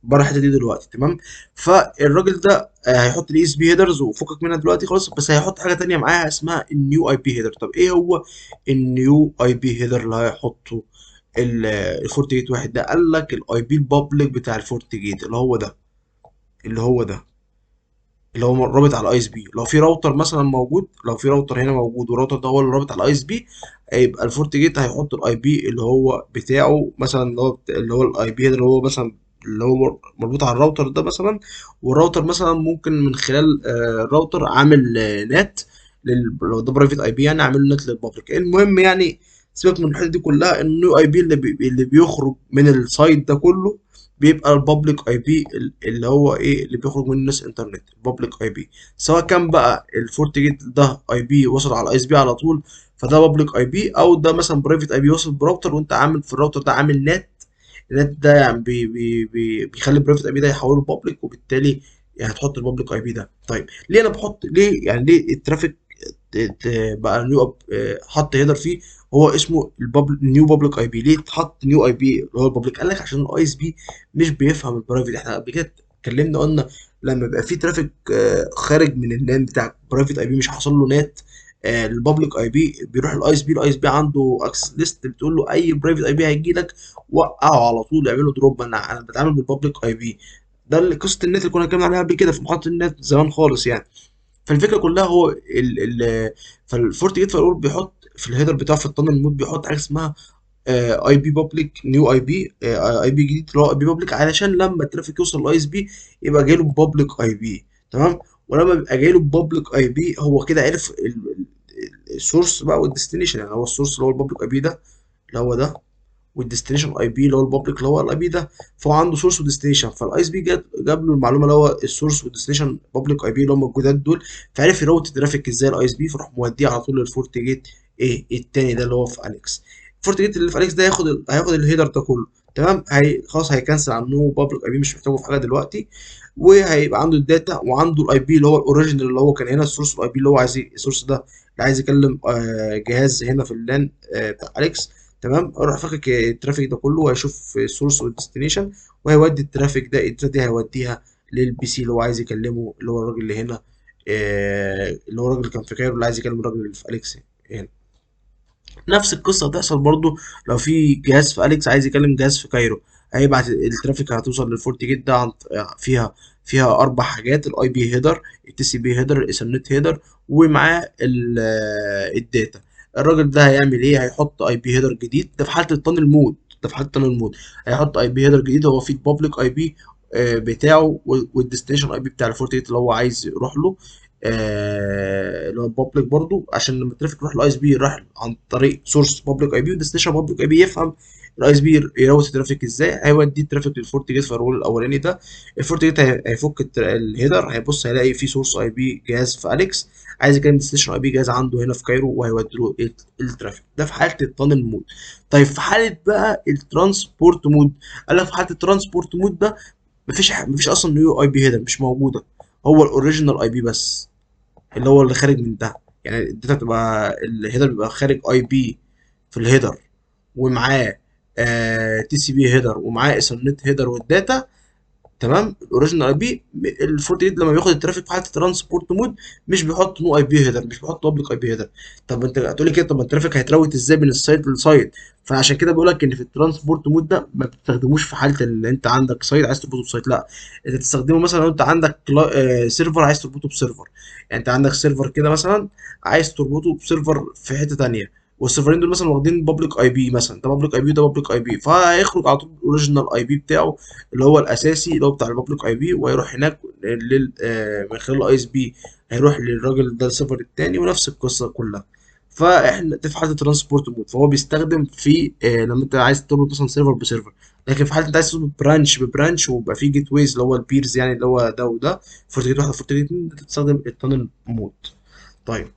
بره الحته دي دلوقتي. تمام. فالراجل ده هيحط الاي اس بي هيدرز وفكك منها دلوقتي خلاص، بس هيحط حاجه تانية معاها اسمها النيو اي بي هيدر. طب ايه هو النيو اي بي هيدر اللي هيحطه الفورتيجيت واحد ده؟ قال لك الاي بي البابليك بتاع الفورتيجيت اللي هو ده، اللي هو ده اللي هو رابط على الاي اس بي. لو في راوتر مثلا موجود، لو في راوتر هنا موجود والراوتر ده هو اللي رابط على الاي اس بي، هيبقى الفورتيجيت هيحط الاي بي اللي هو بتاعه مثلا، اللي هو الاي بي اللي هو مثلا اللي هو مربوط على الراوتر ده مثلا. والراوتر مثلا ممكن من خلال الراوتر عامل نت لو ده برايفت اي بي يعني عامل نت للبابليك. المهم يعني سيبك من الحته دي كلها. النيو اي بي اللي بيخرج من السايت ده كله بيبقى البابليك اي بي اللي هو ايه اللي بيخرج من الناس انترنت، البابليك اي بي. سواء كان بقى الفورت جيت ده اي بي وصل على الاي اس بي على طول فده بابليك اي بي، او ده مثلا برايفت اي بي وصل براوتر وانت عامل في الراوتر ده عامل نت. النت ده يعني بيخلي البرايفت اي بي ده يحوله لبابليك، وبالتالي يعني هتحط البابليك اي بي ده. طيب ليه انا بحط ليه يعني ليه الترافيك بقى نيو حط هيدر فيه هو اسمه نيو بابليك اي بي؟ ليه اتحط نيو اي بي اللي هو البابليك؟ قال لك عشان الاي اس بي مش بيفهم البرايفت. احنا قبل كده اتكلمنا قلنا لما يبقى في ترافيك خارج من اللان بتاع برايفت اي بي مش حاصل له نت البابليك اي بي بيروح الاي اس بي. الاي اس بي عنده اكسس ليست بتقول له اي برايفت اي بي هيجي لك وقعه على طول، اعمل له دروب. انا بتعامل بالبابليك اي بي. ده اللي قصه النت اللي كنا اتكلمنا عليها قبل كده في محطه النت زمان خالص يعني. فالفكره كلها هو ال فالفورت جيت فايرول بيحط في الهيدر بتاعه في التانل مود بيحط حاجه اسمها اي بي بابليك نيو اي بي اي بي جديد اللي هو اي بي بابليك، علشان لما الترافيك يوصل للاي اس بي يبقى جاي له بابليك اي بي. تمام. ولما بيبقى جاي له بابليك اي بي هو كده عرف السورس بقى والديستنيشن. يعني هو السورس اللي هو البابليك اي بي ده اللي هو ده، والديستنيشن اي بي اللي هو البابليك اللي هو الاي بي ده. فهو عنده سورس وديستنيشن، فالاي اس بي جاب له المعلومه اللي هو السورس والديستنيشن بابليك اي بي اللي هم الجداد دول. فعرف يروت الترافيك ازاي الاي اس بي، فراح موديه على طول للفورت جيت ايه التاني ده اللي هو في اليكس. الفورت جيت اللي في اليكس ده هياخد الهيدر ده كله. تمام. خلاص هيكنسل عنه بابليك اي بي مش محتاجه في حاجه دلوقتي، وهيبقى عنده الداتا وعنده الاي بي اللي هو الاوريجينال اللي هو كان هنا السورس الاي بي اللي هو عايز السورس ده اللي عايز يكلم جهاز هنا في اللان بتاع اليكس. تمام. اروح فاكك الترافيك ده كله وهيشوف السورس والديستنيشن وهيودي الترافيك ده الداتا دي هيوديها للبي سي اللي هو عايز يكلمه اللي هو الراجل اللي هنا اللي هو الراجل اللي كان في كايرو اللي عايز يكلم الراجل اللي في اليكس هنا. نفس القصه هتحصل برضو لو في جهاز في اليكس عايز يكلم جهاز في كايرو. هيبعت الترافيك هتوصل للفورت جيت ده فيها اربع حاجات: الاي بي هيدر، التي سي بي هيدر، الايثرنت هيدر، ومعاه الداتا. الراجل ده هيعمل ايه؟ هيحط اي بي هيدر جديد. ده في حاله التانل مود، ده في حاله التانل مود هيحط اي بي هيدر جديد هو فيه البابليك اي بي بتاعه والديستنيشن اي بي بتاع الفورت جيت اللي هو عايز يروح له اللي هو البابليك برضو. عشان لما الترافيك يروح الاي اس بي يروح عن طريق سورس بابليك اي بي وديستنيشن بابليك اي بي، يفهم الاي اس بي يروت الترافيك ازاي. هيودي الترافيك للفورت جيت فايرول الاولاني ده. الفورت جيت هيفك الهيدر، هيبص هيلاقي في سورس اي بي جهاز في اليكس عايز يكلم ديستنيشن اي بي جهاز عنده هنا في كايرو، وهيودي له الترافيك ده في حاله التانل مود. طيب في حاله بقى الترانسبورت مود، قال لك في حاله الترانسبورت مود ده مفيش اصلا نيو اي بي هيدر مش موجوده، هو الاوريجينال اي بي بس اللي هو اللي خارج من ده. يعني الداتا بتبقى الهيدر بيبقى خارج اي بي في الهيدر، ومعاه تي سي بي هيدر، ومعاه ايثرنت هيدر والداتا. تمام. الاوريجينال اي بي الفورتيت لما بياخد الترافيك في حاله الترانسبورت مود مش بيحط نو اي بي هيدر، مش بيحط بابليك اي بي هيدر. طب انت هتقولي كده، طب ما الترافيك هيتراوت ازاي بين السايت للسايت؟ فعشان كده بقول لك ان في الترانسبورت مود ده ما بتستخدموش في حاله اللي انت عندك سايت عايز تربطه بسايت، لا، انت تستخدمه مثلا لو انت عندك سيرفر عايز تربطه بسيرفر. يعني انت عندك سيرفر كده مثلا عايز تربطه بسيرفر في حته تانيه، والسيرفرين دول مثلا واخدين بابليك اي بي، مثلا ده بابليك اي بي وده بابليك اي بي، فهيخرج على طول الاوريجينال اي بي بتاعه اللي هو الاساسي اللي هو بتاع البابليك اي بي، وهيروح هناك من خلال الاي اس بي هيروح للراجل ده السيرفر التاني، ونفس القصه كلها. فاحنا ده في حاله الترانسبورت مود، فهو بيستخدم في لما انت عايز تربط مثلا سيرفر بسيرفر. لكن في حاله انت عايز تربط برانش ببرانش ويبقى في جيت ويز اللي هو البيرز، يعني اللي هو ده وده، فورتيجيت واحده فورتيجيت اتنين، بتستخدم التانل مود. طيب،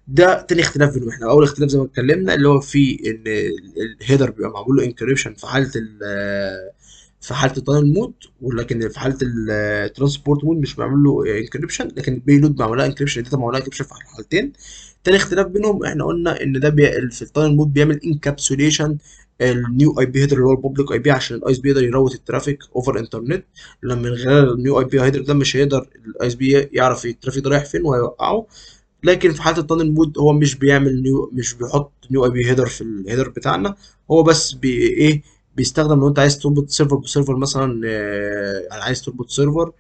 ده تاني اختلاف بينهم. احنا اول اختلاف زي ما اتكلمنا اللي هو في ان الهيدر بيبقى معمول له انكريبشن في حاله في حاله التانل مود، ولكن في حاله الترانسبورت مود مش بيعمل له انكريبشن، لكن البيلود معمول لها انكريبشن، الداتا معمول لها انكريبشن في الحالتين. تاني اختلاف بينهم احنا قلنا ان ده في التانل مود بيعمل انكابسوليشن النيو اي بي هيدر اللي هو البابليك اي بي، عشان الايس بي يقدر يروت الترافيك اوفر انترنت. لما من خلال النيو اي بي هيدر ده مش هيقدر الايس بي يعرف الترافيك ده رايح فين وهيوقعه. لكن في حاله التانل مود هو مش بيعمل نيو، مش بيحط نيو اي بي هيدر في الهيدر بتاعنا، هو بس ايه، بيستخدم لو انت عايز تربط سيرفر بسيرفر مثلا، يعني عايز تربط سيرفر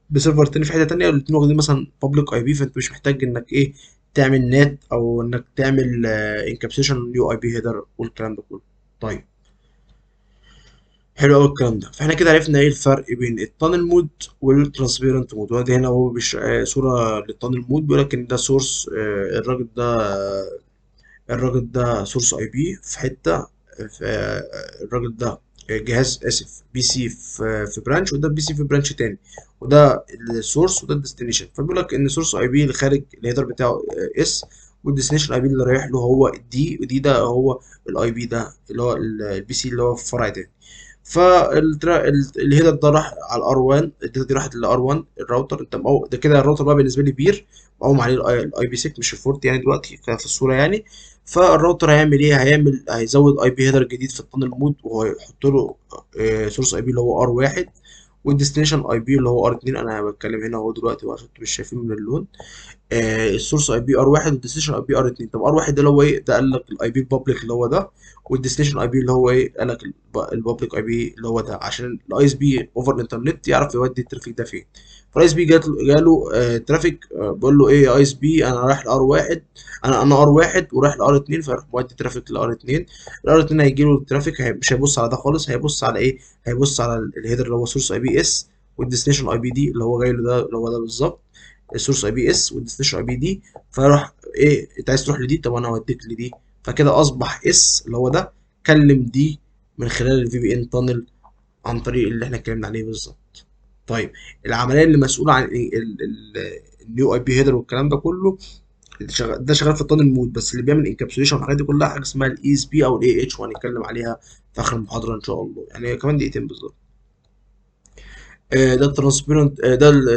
بسيرفر تاني في حته تانيه، الاتنين واخدين مثلا بابليك اي بي، فانت مش محتاج انك ايه تعمل نات او انك تعمل انكابسيشن نيو اي بي هيدر والكلام ده كله. طيب، حلو قوي الكلام ده. فاحنا كده عرفنا ايه الفرق بين التانل مود والترانسبيرنت مود. وادي هنا هو صوره للتانل مود، بيقول لك ان ده سورس، الراجل ده سورس اي بي في حته، الراجل ده جهاز، اسف، بي سي في برانش، وده بي سي في برانش تاني، وده السورس وده الديستنيشن. فبيقول لك ان سورس اي بي اللي خارج الهيدر بتاعه اس، والديستنيشن اي بي اللي رايح له هو الدي، ودي ده هو الاي بي ده اللي هو البي سي اللي هو في فرع تاني. فالهيدر ده راح على الار 1، الداتا دي راحت للار 1 الراوتر. انت ده كده الراوتر بقى بالنسبه لي بير مقوم عليه الاي بي 6 مش الفورت يعني دلوقتي في الصوره يعني. فالراوتر هيعمل ايه؟ هيزود اي بي هيدر جديد في التانل مود، وهيحط له سورس اي بي اللي هو ار 1، والديستنيشن اي بي اللي هو ار 2. انا بتكلم هنا اهو دلوقتي عشان انتوا مش شايفين من اللون. السورس اي بي ار 1 والديستنيشن اي بي ار 2. طب ار 1 ده اللي هو ايه؟ ده قال لك الاي بي البابليك اللي هو ده، والديستنيشن اي بي اللي هو ايه؟ قال لك البابليك اي بي اللي هو ده، عشان الاي اس بي اوفر الانترنت يعرف يودي الترافيك ده فين. فالاي اس بي جاله ترافيك، بيقول له ايه يا اي اس بي، انا رايح لار 1، انا ار 1 ورايح لار 2، فيروح مودي ترافيك لار 2. الار 2 هيجي له الترافيك، مش هيبص على ده خالص، هيبص على ايه؟ هيبص على الهيدر اللي هو سورس اي بي اس، والديستنيشن اي بي دي اللي هو جاي له ده اللي هو ده بالظبط، السورس اي بي اس والديستنيشن اي بي دي. فراح ايه، انت عايز تروح لدي، طب انا هوديك لدي. فكده اصبح اس اللي هو ده كلم دي من خلال الفي بي ان تانل عن طريق اللي احنا اتكلمنا عليه بالظبط. طيب، العمليه اللي مسؤوله عن النيو اي بي هيدر والكلام ده كله، ده شغال في التانل مود، بس اللي بيعمل انكابسوليشن والحاجات دي كلها حاجه اسمها الاي اس بي او الاي اتش، وهنتكلم عليها في اخر المحاضره ان شاء الله، يعني كمان دقيقتين بالظبط. ده الترانسبيرنت،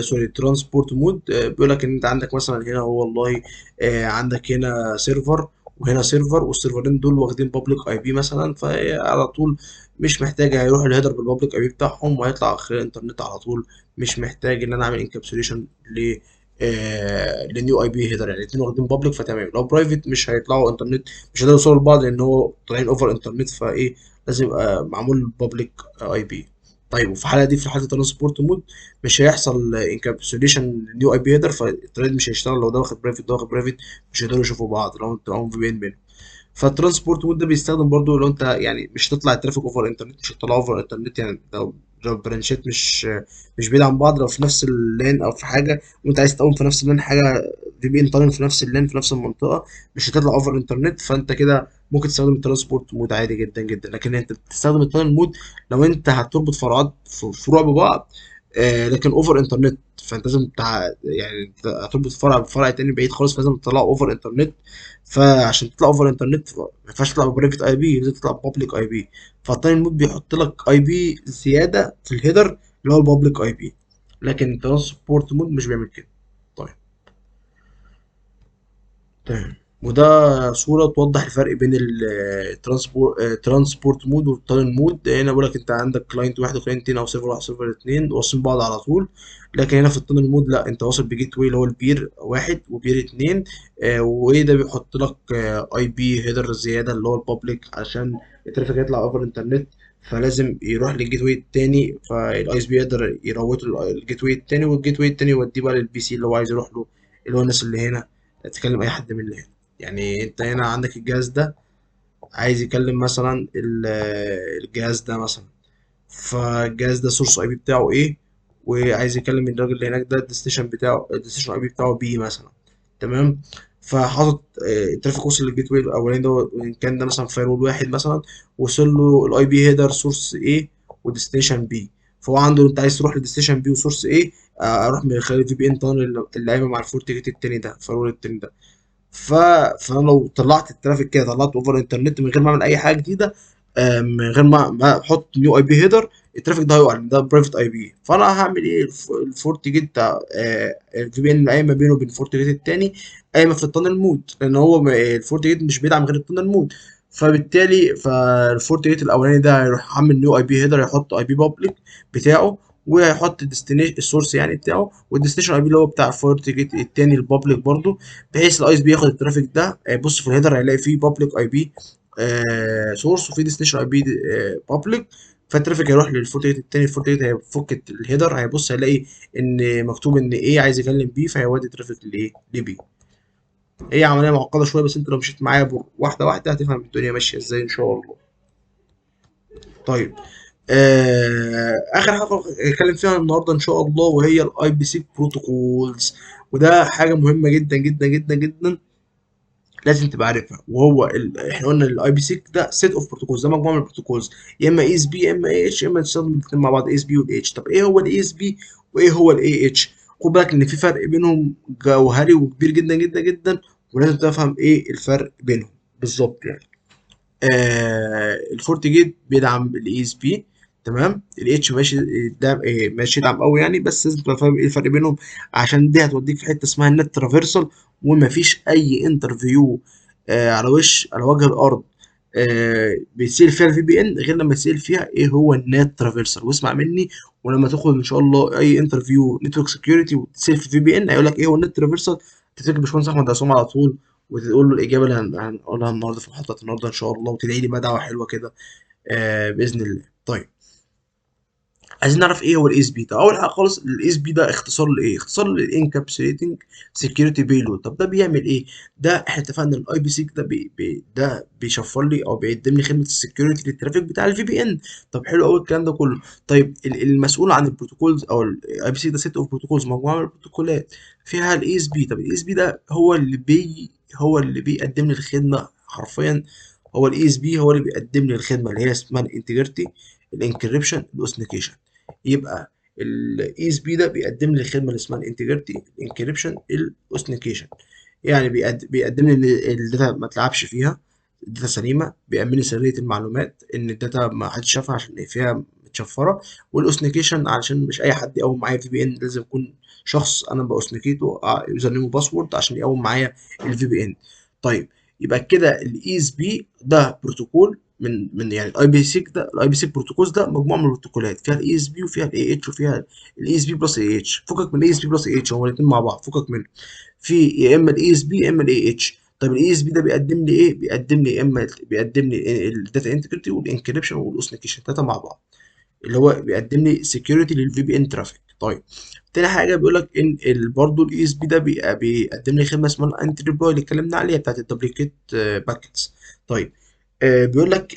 سوري الترانسبورت مود. بيقول لك ان انت عندك مثلا هنا هو والله، عندك هنا سيرفر وهنا سيرفر، والسيرفرين دول واخدين بابليك اي بي مثلا، فعلى طول مش محتاج هيروح الهيدر بالبابليك اي بي بتاعهم وهيطلع خلال الانترنت على طول، مش محتاج ان انا اعمل انكابسوليشن لنيو اي بي هيدر. يعني الاثنين واخدين بابليك فتمام. لو برايفت مش هيطلعوا انترنت، مش هيقدروا يوصلوا لبعض لان هو طالعين اوفر انترنت، فايه لازم يبقى معمول بابليك اي بي. طيب، وفي الحاله دي في حاله الترانسبورت مود مش هيحصل انكابسوليشن نيو اي بي هيدر، فالتريد مش هيشتغل لو ده واخد برايفت ده واخد برايفت، مش هيقدروا يشوفوا بعض لو انت معاهم في بي ان بينهم. فالترانسبورت مود ده بيستخدم برضو لو انت يعني مش تطلع الترافيك اوفر انترنت، مش هتطلعه اوفر انترنت، يعني لو برانشات مش بعيد عن بعض، لو في نفس اللان او في حاجه وانت عايز تقوم في نفس اللان حاجه في بي ان طالع في نفس اللان في نفس المنطقه، مش هتطلع اوفر انترنت، فانت كده ممكن تستخدم الترانسبورت مود عادي جدا جدا. لكن انت بتستخدم التانل مود لو انت هتربط فروعات فروع ببعض، لكن اوفر انترنت، فانت لازم يعني هتربط فرع بفرع تاني بعيد خالص، فلازم تطلعه اوفر انترنت. فعشان تطلع اوفر انترنت ما ينفعش تطلع ببرايفت اي بي، لازم تطلع بابليك اي بي. فالتايم مود بيحط لك اي بي زياده في الهيدر اللي هو البابليك اي بي، لكن الترانسبورت مود مش بيعمل كده. طيب، تمام. وده صورة توضح الفرق بين الترانسبورت مود والتالن مود. هنا بقول لك انت عندك كلاينت واحد وكلاينت اتنين او سيرفر واحد وسيرفر اتنين واصلين ببعض على طول، لكن هنا في التالن مود لا، انت واصل بجيت واي اللي هو البير واحد وبير اتنين. وايه ده بيحط لك اي بي هيدر زيادة اللي هو البابليك عشان الترافيك يطلع اوفر الانترنت، فلازم يروح للجيت واي التاني، فالاي اس بي يقدر يروت الجيت واي التاني، والجيت واي التاني يوديه بقى للبي سي اللي هو عايز يروح له، اللي هو الناس اللي هنا تكلم اي حد من اللي هنا. يعني انت هنا عندك الجهاز ده عايز يكلم مثلا الجهاز ده مثلا، فالجهاز ده سورس اي بي بتاعه ايه، وعايز يكلم الراجل اللي هناك ده الديستنيشن بتاعه، الديستنيشن اي بي بتاعه بي مثلا. تمام. فحاطط الترافيك وصل للجيت واي الاولاني ده، وان كان ده مثلا فايرول واحد مثلا، وصل له الاي بي هيدر سورس ايه وديستنيشن بي. فهو عنده انت عايز تروح لديستنيشن بي وسورس ايه، اروح من خلال الفي بي ان تانل اللي قايمه مع الفورت جيت التاني ده، فايرول التاني ده. ف... فانا لو طلعت الترافيك كده، طلعت اوفر انترنت من غير ما اعمل اي حاجه جديده، من غير ما احط نيو اي بي هيدر، الترافيك ده هيقع لأن ده برايفت اي بي. فانا هعمل ايه؟ الفورت جيت بتاع الفي بي ان اللي قايمه بينه وبين الفورت جيت التاني قايمه في التانل مود، لان هو الفورت جيت مش بيدعم غير التانل مود. فبالتالي فالفورت جيت الاولاني ده هيروح عامل نيو اي بي هيدر، يحط اي بي بابليك بتاعه، وهيحط الديستنيشن السورس يعني بتاعه، والديستنيشن اي بي اللي هو بتاع الفورت جيت التاني البابليك برضه، بحيث الاي اس بي ياخد الترافيك ده. بص في الهيدر هيلاقي فيه بابليك اي بي سورس، وفي ديستنيشن اي بي بابليك. فالترافيك هيروح للفوت التاني، الفوت هيفك الهيدر، هيبص هيلاقي ان مكتوب ان ايه عايز يكلم بي، فهيودي الترافيك لايه لبي. هي عمليه معقده شويه، بس انت لو مشيت معايا واحده واحده هتفهم الدنيا ماشيه ازاي ان شاء الله. طيب اخر حاجه هنتكلم فيها النهارده ان شاء الله وهي الاي بي سي بروتوكولز. وده حاجه مهمه جدا جدا جدا جدا لازم تبقى عارفها. وهو احنا قلنا الاي بي سي ده سيت اوف بروتوكولز، ده مجموعه من البروتوكولز، يا اما اي اس بي يا اما اي اتش، يا اما تستخدم الاثنين مع بعض اي اس بي والاي اتش. طب ايه هو الاي اس بي وايه هو الاي اتش؟ خد بالك ان في فرق بينهم جوهري وكبير جدا جدا جدا، ولازم تفهم ايه الفرق بينهم بالظبط يعني. الفورت جيت بيدعم الاي اس بي، تمام. الاتش ماشي ده ماشي يدعم قوي يعني، بس لازم تبقى فاهم ايه الفرق بينهم، عشان دي هتوديك في حته اسمها النت ترافيرسال. ومفيش اي انترفيو على وجه الارض بيتسال فيها الفي بي ان غير لما يتسال فيها ايه هو النت ترافيرسال. واسمع مني، ولما تاخد ان شاء الله اي انترفيو نتورك سكيورتي وتتسال في الفي بي ان هيقول لك ايه هو النت ترافيرسال، تفتكر باشمهندس احمد عصام على طول، وتقول له الاجابه اللي هنقولها النهارده في محاضره النهارده ان شاء الله، وتدعي لي بقى دعوه حلوه كده باذن الله. طيب، عايزين نعرف ايه هو الاي اس بي ده. اول حاجه خالص، الاي اس بي ده اختصار لايه؟ اختصار للانكابسوليتنج سكيورتي بيلود. طب ده بيعمل ايه؟ ده احنا اتفقنا الاي بي سي ده ده بيشفر لي او بيقدم لي خدمه السكيورتي للترافيك بتاع الفي بي ان. طب حلو قوي الكلام ده كله. طيب المسؤول عن البروتوكولز او الاي بي سي ده سيت اوف بروتوكولز، مجموعه من البروتوكولات فيها الاي اس بي. طب الاي اس بي ده هو اللي بيقدم لي الخدمه حرفيا. هو الاي اس بي هو اللي بيقدم لي الخدمه اللي هي اسمها الانتجريتي، الانكريبشن، الاوثنيكيشن. يبقى الاي اس بي ده بيقدم لي الخدمه اللي اسمها الانتجريتي، الانكريبشن، الاوثنيكيشن. يعني بيقدم لي ان الداتا ما تلعبش فيها، الداتا سليمه، بيأمن لي سريه المعلومات، ان الداتا ما حدش شافها عشان فيها متشفره. والاوثنيكيشن علشان مش اي حد يقوم معايا في بي ان، لازم يكون شخص انا باوثنيكيته يوزر نيم وباسورد عشان يقوم معايا الفي بي ان. طيب، يبقى كده الاي اس بي ده بروتوكول من يعني الاي بي سي ده، الاي بي سي بروتوكولز ده مجموعه من البروتوكولات فيها الاي اس بي وفيها الاي اتش وفيها الاي اس بي بلس اي اتش. فكك من الاي اس بي بلس اي اتش، هما الاثنين مع بعض فكك منه. في يا اما الاي اس بي يا اما الاي اتش. طب الاي اس بي ده بيقدم لي ايه؟ بيقدم لي يا اما بيقدم لي الداتا انتجريتي والانكريبشن والاوثنيكيشن، ثلاثه مع بعض، اللي هو بيقدم لي سكيورتي للفي بي ان ترافيك. طيب، تاني حاجه بيقول لك ان برضه الاي اس بي ده بيقدم لي خدمه اسمها الانتي ريبلاي اللي اتكلمنا عليها بتاعت الدبليكيت باكيتس. طيب، بيقول لك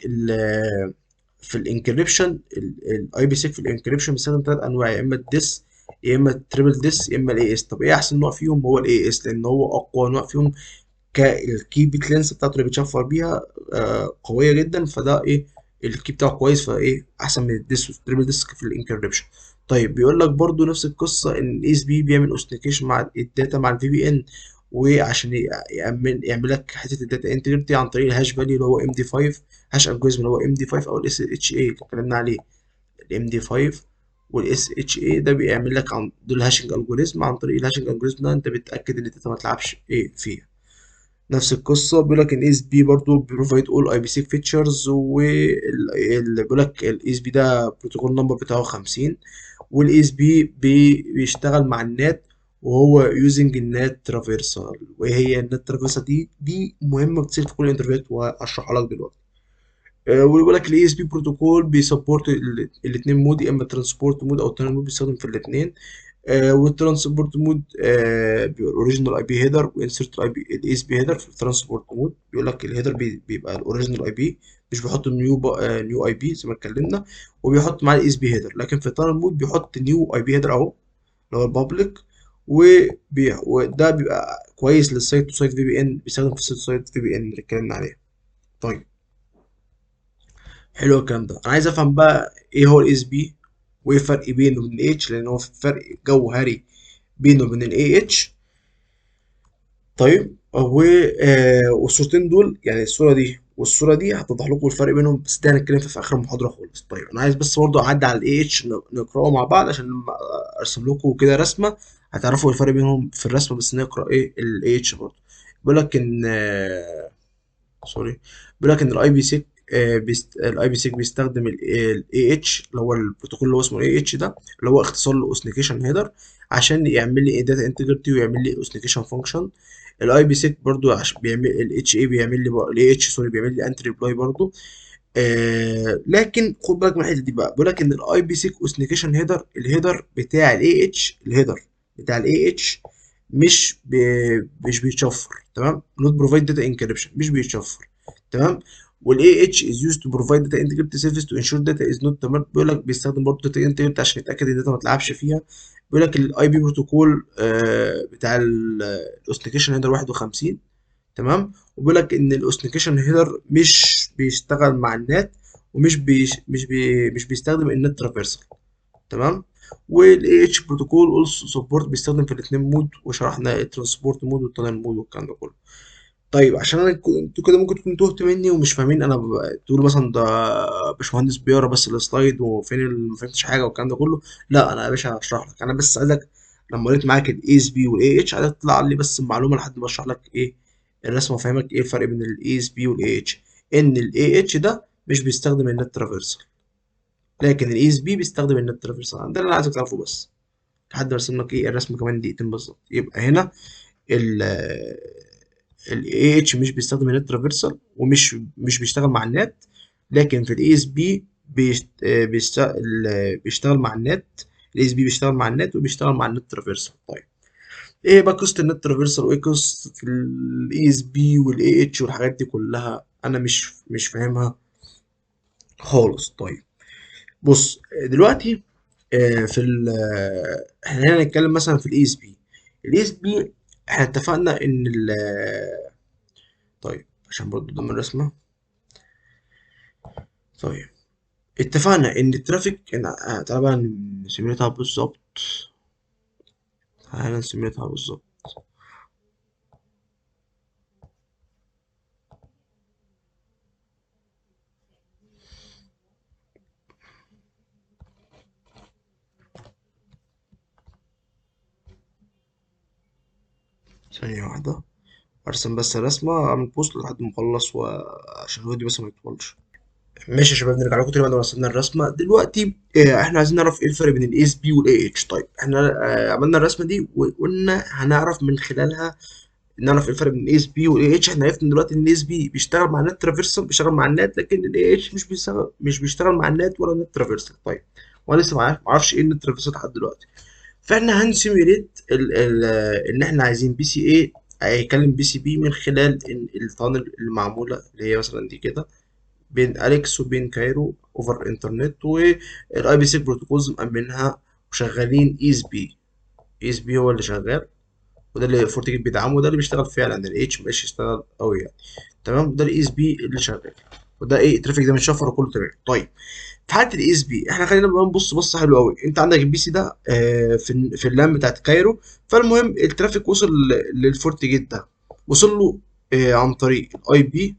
في الانكريبشن الاي بي سيك في الانكريبشن بيستخدم ثلاث انواع، يا اما الديس يا اما التريبل ديس يا اما الاي اس. طب ايه احسن نوع فيهم؟ هو الاي اس، لان هو اقوى نوع فيهم، كالكي بيت لينس بتاعته اللي بيتشفر بيها قويه جدا، فده ايه الكي بتاعه كويس، فايه احسن من الديس والتريبل ديسك في الانكريبشن. طيب، بيقول لك برضو نفس القصه ان الاي اس بي بيعمل اوثنيكيشن مع الداتا مع الفي بي ان، وعشان يعمل لك حته الداتا انتجريتي عن طريق الهاش فاليو اللي هو ام دي 5، هاش الجوريزم اللي هو ام دي 5 او الاس اتش اي اللي اتكلمنا عليه. الام دي 5 والاس اتش اي ده بيعمل لك دول هاشنج الجوريزم، عن طريق الهاشنج الجوريزم ده انت بتاكد ان الداتا ما تلعبش ايه فيها. نفس القصه، بيقول لك ان الاي اس بي برضه بيروفايد اول اي بي سيك فيتشرز، بيقول لك الاي اس بي ده بروتوكول نمبر بتاعه 50، والاي اس بي بيشتغل مع النات، وهو يوزنج النات ترافيرسال. وايه هي النات ترافيرسال دي مهمه كتير في كل الانترفيوهات وهشرحها لك دلوقتي. ويقول لك الاي اس بي بروتوكول بيسبورت الاثنين مود، يا اما ترانسبورت مود او تانل مود، بيستخدم في الاثنين. والترانسبورت مود بيبقى الاوريجينال اي بي هيدر، وانسرت الاي بي الاي اس بي هيدر في الترانسبورت مود. بيقول لك الهيدر بيبقى الاوريجينال اي بي، مش بيحط نيو اي بي زي ما اتكلمنا، وبيحط معاه الاي اس بي هيدر. لكن في التانل مود بيحط نيو اي بي هيدر اهو، اللي هو البابليك. وده بيبقى كويس للسايت تو سايت في بي ان، بيستخدم في السايت تو سايت في بي ان اللي اتكلمنا عليها. طيب، حلو الكلام ده. انا عايز افهم بقى ايه هو الاس بي، وايه الفرق بينه وبين الاي اتش، لان هو في فرق جوهري بينه وبين الاي اتش. طيب، والصورتين دول، يعني الصوره دي والصوره دي هتوضح لكم الفرق بينهم، بس ده هنتكلم فيه في اخر المحاضره خالص. طيب، انا عايز بس برضه اعدي على الاي اتش نقراه مع بعض، عشان لما ارسم لكم كده رسمه هتعرفوا الفرق بينهم في الرسمه، بس نقرا ايه الاي اتش برضه. بيقول لك ان سوري، بيقول لك ان الاي بي سيك الاي بي سيك بيستخدم الاي اتش، اللي هو البروتوكول اللي هو اسمه اي اتش ده، اللي هو اختصار لاوثنيكيشن هيدر، عشان يعمل لي داتا انتجريتي ويعمل لي اوثنيكيشن فانكشن. الاي بي سيك برضو عشان بيعمل الاتش اي، بيعمل لي الاي اتش سوري بيعمل لي انتي ريبلاي برضو. لكن خد بالك من الحته دي بقى، بيقول لك ان الاي بي سيك اوثنيكيشن هيدر، الهيدر بتاع الاي اتش، الهيدر بتاع الاي اتش مش بيتشفر. تمام، نوت بروفايد داتا انكريبشن، مش بيتشفر. تمام. والاي اتش از يوزد تو بروفايد داتا انتجريتي سيرفيس تو انشور داتا از نوت. تمام، بيقول لك بيستخدم برضه داتا انتجريتي عشان يتاكد ان الداتا ما تلعبش فيها. بيقول لك الاي بي بروتوكول بتاع الاوثنيكيشن هيدر 51. تمام. وبيقول لك ان الاوثنيكيشن هيدر مش بيشتغل مع النات، ومش مش بيستخدم النت ترافيرسال. تمام. والاي اتش بروتوكول اولسو سبورت، بيستخدم في الاثنين مود، وشرحنا الترانسبورت مود والتانل مود والكلام ده كله. طيب، عشان انا انتوا كده ممكن تكونوا تهت مني ومش فاهمين، انا تقولوا مثلا ده باشمهندس بيقرا بس السلايد وفين ما فهمتش حاجه والكلام ده كله. لا، انا يا باشا هشرح لك. انا بس عايزك لما قريت معاك الاي اس بي والاي اتش، عايزك تطلع لي بس المعلومه لحد ما اشرح لك ايه الرسمه، وافهمك ايه الفرق بين الاي اس بي والاي اتش. ان الاي اتش ده مش بيستخدم النت ترافيرسال، لكن الاي اس بي بيستخدم النت ترافيرسال. ده اللي انا عايزك تعرفه بس، لحد ما ارسم لك ايه الرسمه كمان دقيقتين بالظبط. يبقى هنا ال AH مش بيستخدم النت ترافيرسال، مش بيشتغل مع النت. لكن في الاي اس بي بيشتغل مع النت. الاي اس بي بيشتغل مع النت، وبيشتغل مع النت ترافيرسال. طيب، ايه بقى قصه النت ترافيرسال، وايه قصه الاي اس بي والاي اتش والحاجات دي كلها؟ انا مش فاهمها خالص. طيب، بص دلوقتي في احنا هنا هنتكلم مثلا في الاي اس بي. الاي اس بي احنا اتفقنا ان طيب، عشان برضو ضمن الرسمة. طيب، اتفقنا ان الترافيك تعالى بقى نسيميليتها بالظبط. تعالى نسيميليتها بالظبط. ثانية واحدة، ارسم بس الرسمة، اعمل بوست لحد ما اخلص، عشان الفيديو بس ما يطولش. ماشي يا شباب، نرجع لكم تاني بعد ما وصلنا الرسمة. دلوقتي احنا عايزين نعرف ايه الفرق بين الاي اس بي والاي اتش. طيب، احنا عملنا الرسمة دي وقلنا هنعرف من خلالها نعرف ايه الفرق بين الاي اس بي والاي اتش. احنا عرفنا دلوقتي ان الاي اس بي بيشتغل مع النت ترافيرسال، بيشتغل مع النت، لكن الاي اتش مش بيشتغل مع النت ولا النت ترافيرسال. طيب، وانا لسه ما اعرفش ايه النت ترافيرسال لحد دلوقتي. فاحنا هنسيميوليت ان احنا عايزين بي سي اي هيكلم بي سي بي من خلال التانل اللي معموله، اللي هي مثلا دي كده، بين اليكس وبين كايرو اوفر انترنت، والاي بي سي بروتوكولز مأمنها وشغالين اي اس بي. اي اس بي هو اللي شغال، وده اللي فورتيجيت بيدعمه، وده اللي بيشتغل فعلا. الاتش مبقاش يشتغل قوي يعني. تمام، ده الاي اس بي اللي شغال، وده ايه الترافيك ده متشفر وكله تمام. طيب، في حاله الاي اس بي احنا خلينا بقى نبص بصه حلوه قوي. انت عندك البي سي ده في اللان بتاعت كايرو. فالمهم الترافيك وصل للفورتيجيت ده، وصل له عن طريق الاي بي،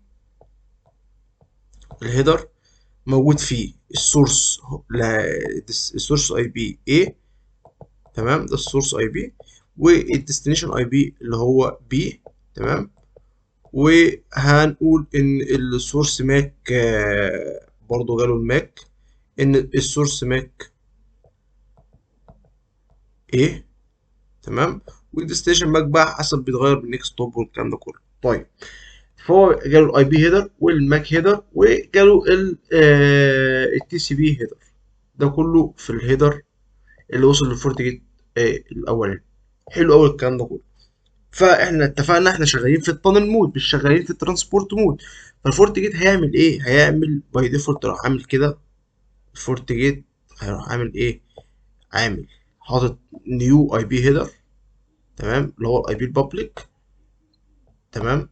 الهيدر موجود فيه السورس، السورس اي بي ايه. تمام، ده السورس اي بي، والديستنيشن اي بي اللي هو بي. تمام، وهنقول ان السورس ماك برضو جاله الماك، ان السورس ماك ايه، تمام. والديستنيشن ماك بقى حسب بيتغير بالنكست توب والكلام ده كله. طيب فهو جاله الاي بي هيدر والماك هيدر وجاله التي سي بي هيدر، ده كله في الهيدر اللي وصل للفورت جيت الاولاني. حلو قوي الكلام ده كله. فاحنا اتفقنا احنا شغالين في التانل مود مش شغالين في الترانسبورت مود. فالفورت جيت هيعمل ايه؟ هيعمل باي ديفولت، راح عامل كده. الفورت جيت هيروح عامل ايه؟ عامل حاطط نيو اي بي هيدر، تمام، اللي هو الاي بي البابليك، تمام.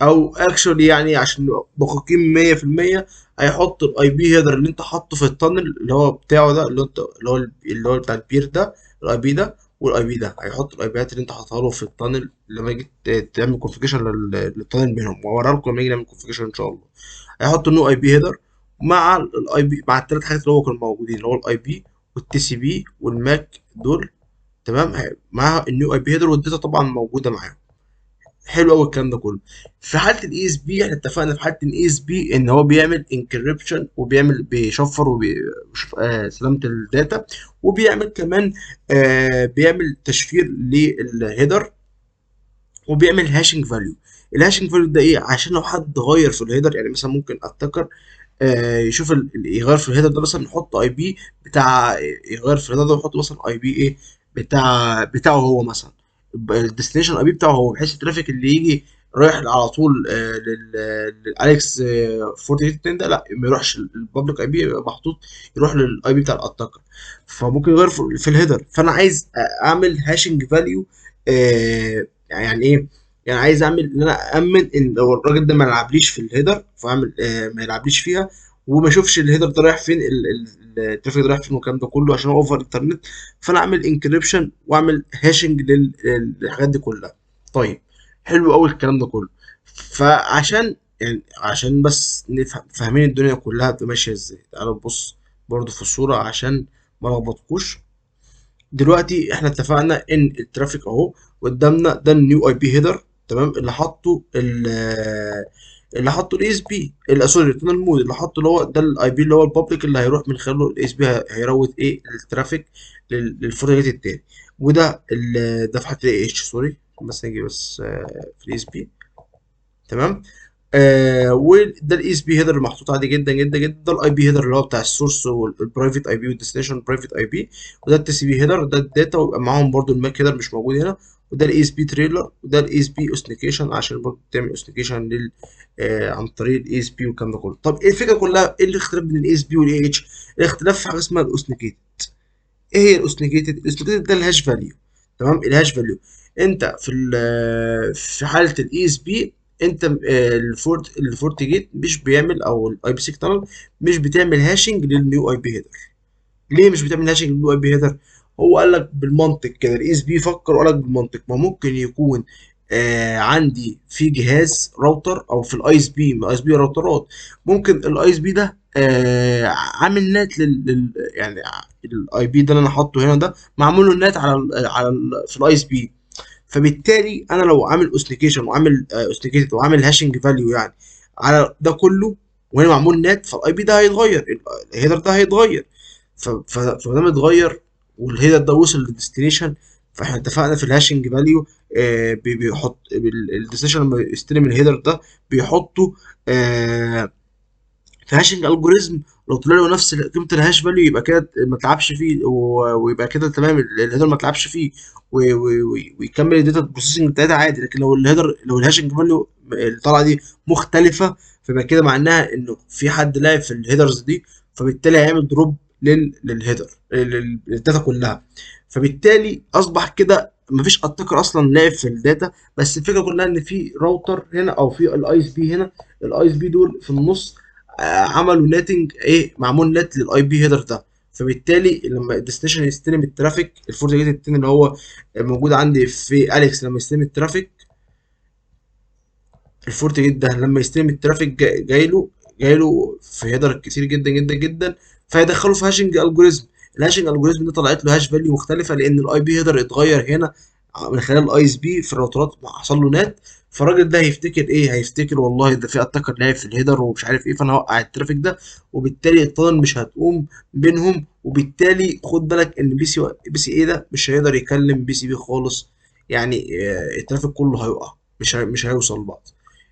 او اكشولي يعني عشان نبقى دقيقين 100%، هيحط الاي بي هيدر اللي انت حاطه في التانل اللي هو بتاعه ده، اللي هو بتاع البير ده، الاي بي ده والاي بي ده. هيحط الاي بيات اللي انت حاطها له في التانل لما يجي تعمل كونفيجريشن للتانل بينهم، وهوريها لكم لما نيجي نعمل كونفيجريشن ان شاء الله. هيحط النو اي بي هيدر مع الاي بي، مع الثلاث حاجات اللي هو كانوا موجودين، اللي هو الاي بي والتي سي بي والماك دول، تمام. مع النيو اي بي هيدر والداتا طبعا موجوده معاهم. حلو قوي الكلام ده كله. في حاله الاي اس بي احنا اتفقنا في حاله الاي اس بي ان هو بيعمل انكريبشن وبيعمل بيشفر وبيشوف سلامه الداتا، وبيعمل كمان بيعمل تشفير للهيدر، وبيعمل هاشنج فاليو. الهاشنج فاليو ده ايه؟ عشان لو حد غير في الهيدر، يعني مثلا ممكن اتكر يشوف يغير في الهيدر ده، مثلا نحط اي بي بتاع، يغير في الهيدر ده ويحط مثلا اي بي ايه بتاعه هو مثلا، الديستنيشن اي بي بتاعه هو، بحيث الترافيك اللي يجي رايح على طول للاليكس 48 ده لا ما يروحش البابليك اي بي، يبقى محطوط يروح للاي بي بتاع الاتاكر. فممكن يغير في الهيدر. فانا عايز اعمل هاشنج فاليو. يعني ايه؟ يعني عايز اعمل ان انا امن ان لو الراجل ده ما يلعبليش في الهيدر، فاعمل ما يلعبليش فيها، وما اشوفش الهيدر ده رايح فين، الترافيك ده رايح فين والكلام ده كله، عشان هو اوفر انترنت. فانا اعمل انكريبشن واعمل هاشنج للحاجات دي كلها. طيب حلو قوي الكلام ده كله. فعشان يعني عشان بس نفهم فاهمين الدنيا كلها بتبقى ماشيه ازاي، تعالوا نبص برضو في الصوره عشان ما لخبطكوش. دلوقتي احنا اتفقنا ان الترافيك اهو قدامنا، ده النيو اي بي هيدر، تمام، اللي حطه الاي اس بي، سوري التونل مود اللي حطه، اللي هو ده الاي بي اللي هو البابليك اللي هيروح من خلاله الاي اس بي، هيروت ايه الترافيك للفورجيت التاني. وده ده في حاله الاي اتش، سوري بس نيجي بس في الاي اس بي، تمام. وده الاي اس بي هيدر محطوط عادي جدا جدا جدا. ده الاي بي هيدر اللي هو بتاع السورس والبرايفت اي بي والديستنيشن برايفت اي بي. وده التي سي بي هيدر، ده الداتا، ويبقى معاهم برده الماك هيدر مش موجود هنا. وده الاي اس بي تريلر، وده الاي اس بي اوثنيكيشن عشان برضه تعمل اوثنيكيشن عن طريق الاي اس بي والكلام ده كله. طب ايه الفكره كلها؟ ايه الاختلاف بين الاي اس بي والاي اتش؟ الاختلاف في حاجه اسمها الاوثنيكيتد. ايه هي الاوثنيكيتد؟ الاوثنيكيتد ده الهاش فاليو، تمام. الهاش فاليو انت في حاله الاي اس بي، انت الفورت جيت مش بيعمل، او الاي بي سي تانل مش بتعمل هاشنج للنيو اي بي هيدر. ليه مش بتعمل هاشنج للنيو اي بي هيدر؟ هو قال لك بالمنطق كده، الاي اس بي فكر وقال لك بالمنطق، ما ممكن يكون عندي في جهاز راوتر، او في الاي اس بي، الاي اس بي راوترات، ممكن الاي اس بي ده عامل نات يعني الاي بي ده اللي انا حاطه هنا ده معمول له نات في الاي اس بي. فبالتالي انا لو عامل اوثنيكيشن وعامل اوثنيكيتد وعامل هاشنج فاليو يعني على ده كله، وهنا معمول نات، فالاي بي ده هيتغير، الهيدر ده هيتغير. فما دام اتغير والهيدر ده وصل للديستنيشن، فاحنا اتفقنا في الهاشنج فاليو بيحط الديستنيشن لما يستلم الهيدر ده بيحطه في هاشنج الجوريزم. لو طلع له نفس قيمه الهاش فاليو يبقى كده ما تلعبش فيه، ويبقى كده تمام، الهيدر ما تلعبش فيه، ويكمل الداتا بروسيسنج بتاعتها عادي. لكن لو الهاشنج فاليو اللي طالعه دي مختلفه، فيبقى كده معناها انه في حد لعب في الهيدرز دي، فبالتالي هيعمل دروب للهيدر للداتا كلها. فبالتالي اصبح كده مفيش اتاكر اصلا لعب في الداتا. بس الفكره كلها ان في راوتر هنا، او في الاي اس بي هنا، الاي اس بي دول في النص عملوا ناتنج ايه، معمول نت للاي بي هيدر ده. فبالتالي لما الديستنيشن يستلم الترافيك، الفورت جيت التاني اللي هو موجود عندي في اليكس، لما يستلم الترافيك، الفورت جيت ده لما يستلم الترافيك جاي له في هيدر كتير جدا جدا جدا، فيدخله في هاشنج الجوريزم. الهاشنج الجوريزم ده طلعت له هاش فاليو مختلفه، لان الاي بي هيدر اتغير هنا من خلال الاي اس بي في الراوترات حصل له نات. فالراجل ده هيفتكر ايه؟ هيفتكر والله ده في اتاكر لعب في الهيدر ومش عارف ايه، فانا هوقع الترافيك ده، وبالتالي التانل مش هتقوم بينهم، وبالتالي خد بالك ان بي سي ايه ده مش هيقدر يكلم بي سي بي خالص. يعني الترافيك كله هيقع، مش هيوصل لبعض.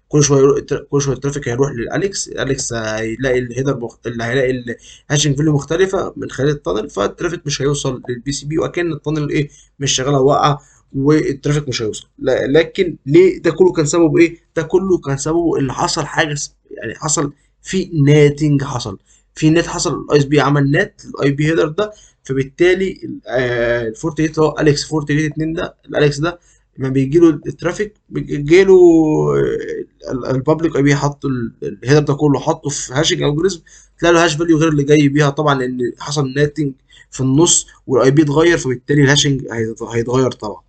كل شويه الترافيك هيروح للاليكس، الاليكس هيلاقي اللي هيلاقي الهاشنج فاليو مختلفه من خلال التانل، فالترافيك مش هيوصل للبي سي بي، وكأن التانل ايه مش شغاله واقعه، والترافيك مش هيوصل. لكن ليه ده كله كان سببه ايه؟ ده كله كان سببه ان حصل حاجه يعني حصل في ناتنج، حصل في نت، حصل الاي اس بي عمل نت الاي بي هيدر ده. فبالتالي الفورت 8 اللي هو اليكس فورت 8 2 ده، الاليكس ده لما بيجي له الترافيك بيجي له البابليك اي بي، حط الهيدر ده كله حطه في هاشنج الجوريزم، تلاقي له هاش فاليو غير اللي جاي بيها طبعا، لان حصل ناتنج في النص والاي بي اتغير، فبالتالي الهاشنج هيتغير طبعا.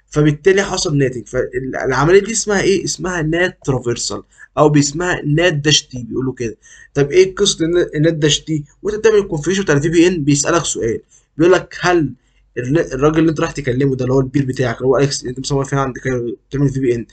فبالتالي حصل ناتنج. فالعمليه دي اسمها ايه؟ اسمها نات ترافيرسال، او باسمها نات داش تي بيقولوا كده. طب ايه قصه النات داش تي؟ وانت بتعمل الكونفيجريشن بتاع الفي بي ان بيسالك سؤال، بيقول لك هل الراجل اللي انت رايح تكلمه ده اللي هو البير بتاعك اللي هو اليكس اللي انت مصور فين عندك بتعمل في بي ان،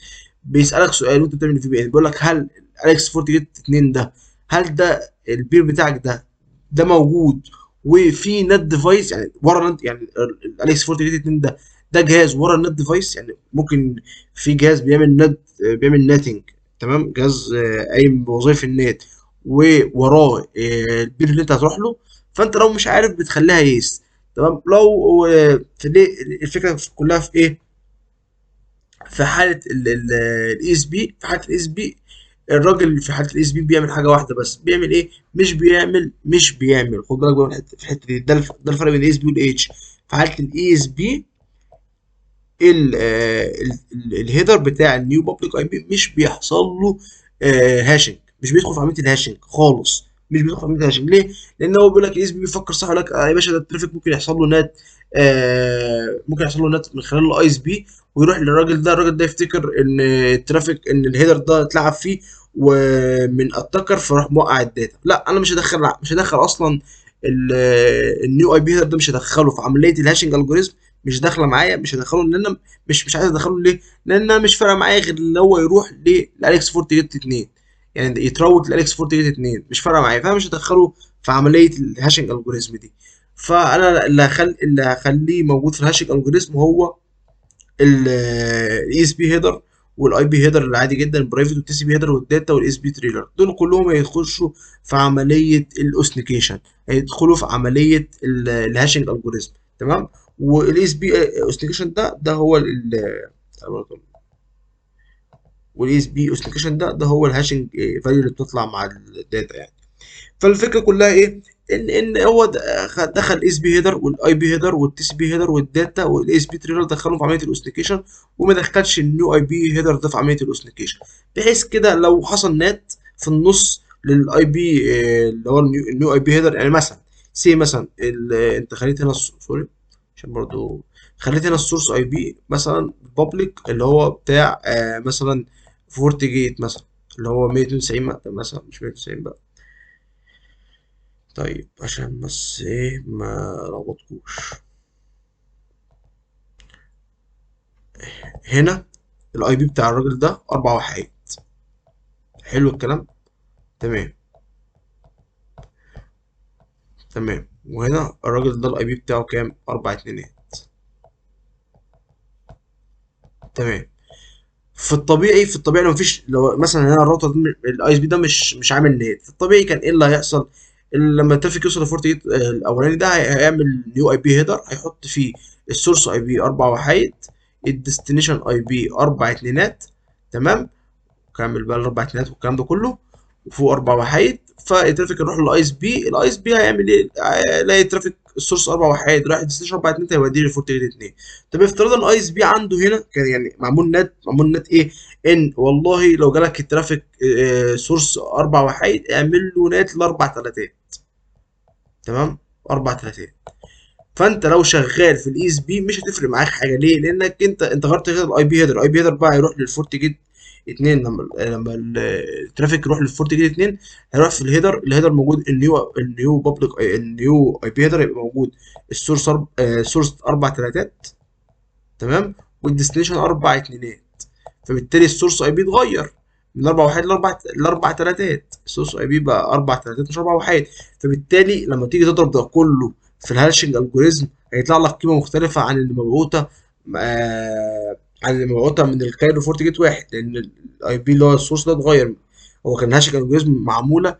بيسالك سؤال وانت بتعمل في بي ان، بيقول لك هل اليكس فورتي 2 ده، هل ده البير بتاعك ده موجود وفي نت ديفايس يعني ورا نت، يعني الاليكس فورتي 2 ده جهاز ورا النت ديفايس، يعني ممكن في جهاز بيعمل نت، بيعمل ناتنج، تمام، جهاز قايم بوظائف النت ووراه البير اللي انت هتروح له. فانت لو مش عارف بتخليها يس، تمام. لو الفكره كلها في ايه؟ في حاله الاي اس بي، في حاله الاي اس بي الراجل في حاله الاي اس بي بيعمل حاجه واحده بس، بيعمل ايه؟ مش بيعمل خد بالك بقى من في الحته دي، ده الفرق بين الاي اس بي والاتش. في حاله الاي اس بي الهيدر بتاع النيو بابليك اي بي مش بيحصل له هاشنج، مش بيدخل في عمليه الهاشنج خالص، مش بيدخل في عمليه الهاشنج. ليه؟ لان هو بيقول لك الاس بي بيفكر صح، يقول لك يا باشا ده الترافيك ممكن يحصل له نت، ممكن يحصل له نت من خلال الاي اس بي، ويروح للراجل ده، الراجل ده يفتكر ان الترافيك ان الهيدر ده اتلعب فيه ومن اتاكر، فراح موقع الداتا. لا انا مش هدخل اصلا النيو اي بي هيدر ده، مش هدخله في عمليه الهاشنج الجوريزم، مش داخله معايا، مش هدخله لان انا مش عايز ادخله. ليه؟ لان انا مش فارقه معايا غير ان هو يروح للاليكس فورت جيت 2، يعني يتروت للاليكس فورت جيت 2، مش فارقه معايا، فانا مش هدخله في عمليه الهاشنج الجوريزم دي. فانا اللي هخليه موجود في الهاشنج الجوريزم هو الاي اس بي هيدر والاي بي هيدر العادي جدا البرايفت، والتي سي بي هيدر والداتا والاس بي تريلر، دول كلهم هيخشوا في عمليه الاوثنيكيشن، هيدخلوا في عمليه الهاشنج الجوريزم، تمام. والاس بي اوثنيكيشن ده هو والاس بي اوثنيكيشن ده هو الهاشنج فاليو اللي بتطلع مع الداتا يعني. فالفكره كلها ايه؟ ان هو دخل الاس بي هيدر والاي بي هيدر والتي سي بي هيدر والداتا والاس بي تريلر، دخلهم في عمليه الاوثنيكيشن، وما دخلش النيو اي بي هيدر ده في عمليه الاوثنيكيشن، بحيث كده لو حصل نات في النص للاي بي اللي هو النيو اي بي هيدر، يعني مثلا سي مثلا انت خليت هنا سوري عشان برضو خليت هنا السورس اي بي مثلا بابليك اللي هو بتاع مثلا فورت جيت مثلا اللي هو 192 مثلا، مش 190 بقى. طيب عشان بس ايه ما لخبطكوش، هنا الاي بي بتاع الراجل ده 4 وحيد، حلو الكلام، تمام تمام. وهنا الراجل ده الاي بي بتاعه كام؟ 4 اتنينات، تمام. في الطبيعي لو مفيش، لو مثلا هنا الراوتر الاي اس بي ده مش عامل نت، في الطبيعي كان ايه اللي هيحصل؟ لما الترافيك يوصل ل 48 الاولاني ده هيعمل نيو اي بي هيدر، هيحط فيه السورس اي بي 4 وحيد، الديستنيشن اي بي 4 اتنينات، تمام. كمل بقى ال4 اتنينات والكلام ده كله، وفوق 4 وحيد. فالترافيك يروح للاي اس بي، الاي اس بي هيعمل ايه؟ هيلاقي الترافيك السورس 4 وحيد راح الديستنيشن 4 اتنين، هيوديه للفورت 2. طب افترض ان الاي اس بي عنده هنا كان يعني معمول نت ايه؟ ان والله لو جالك الترافيك سورس 4 وحيد اعمل له نت ل4 تلاتات، تمام، 4 تلاتات. فانت لو شغال في الاي اس بي مش هتفرق معاك حاجه، ليه؟ لانك انت غيرت كده الاي بي هيدر، الاي بي هيدر بقى هيروح للفورت جيت 2، لما الترافيك يروح للفورت جيت 2 هيروح في الهيدر موجود النيو بابليك النيو اي بي هيدر، يبقى موجود السورس سورس 4 تلاتات، تمام، والديستنيشن اربع اتنينات، فبالتالي السورس اي بي اتغير من اربع وحيد لاربع تلاتات. السورس اي بي بقى اربع تلاتات مش اربع وحيد. فبالتالي لما تيجي تضرب ده كله في الهاشنج الجوريزم هيطلع لك قيمه مختلفه عن اللي مبعوثه عن اللي مبعوثه من الكايرو فورت جيت واحد، لان الاي بي اللي هو السورس ده اتغير. هو كان هاشنج الجوريزم معموله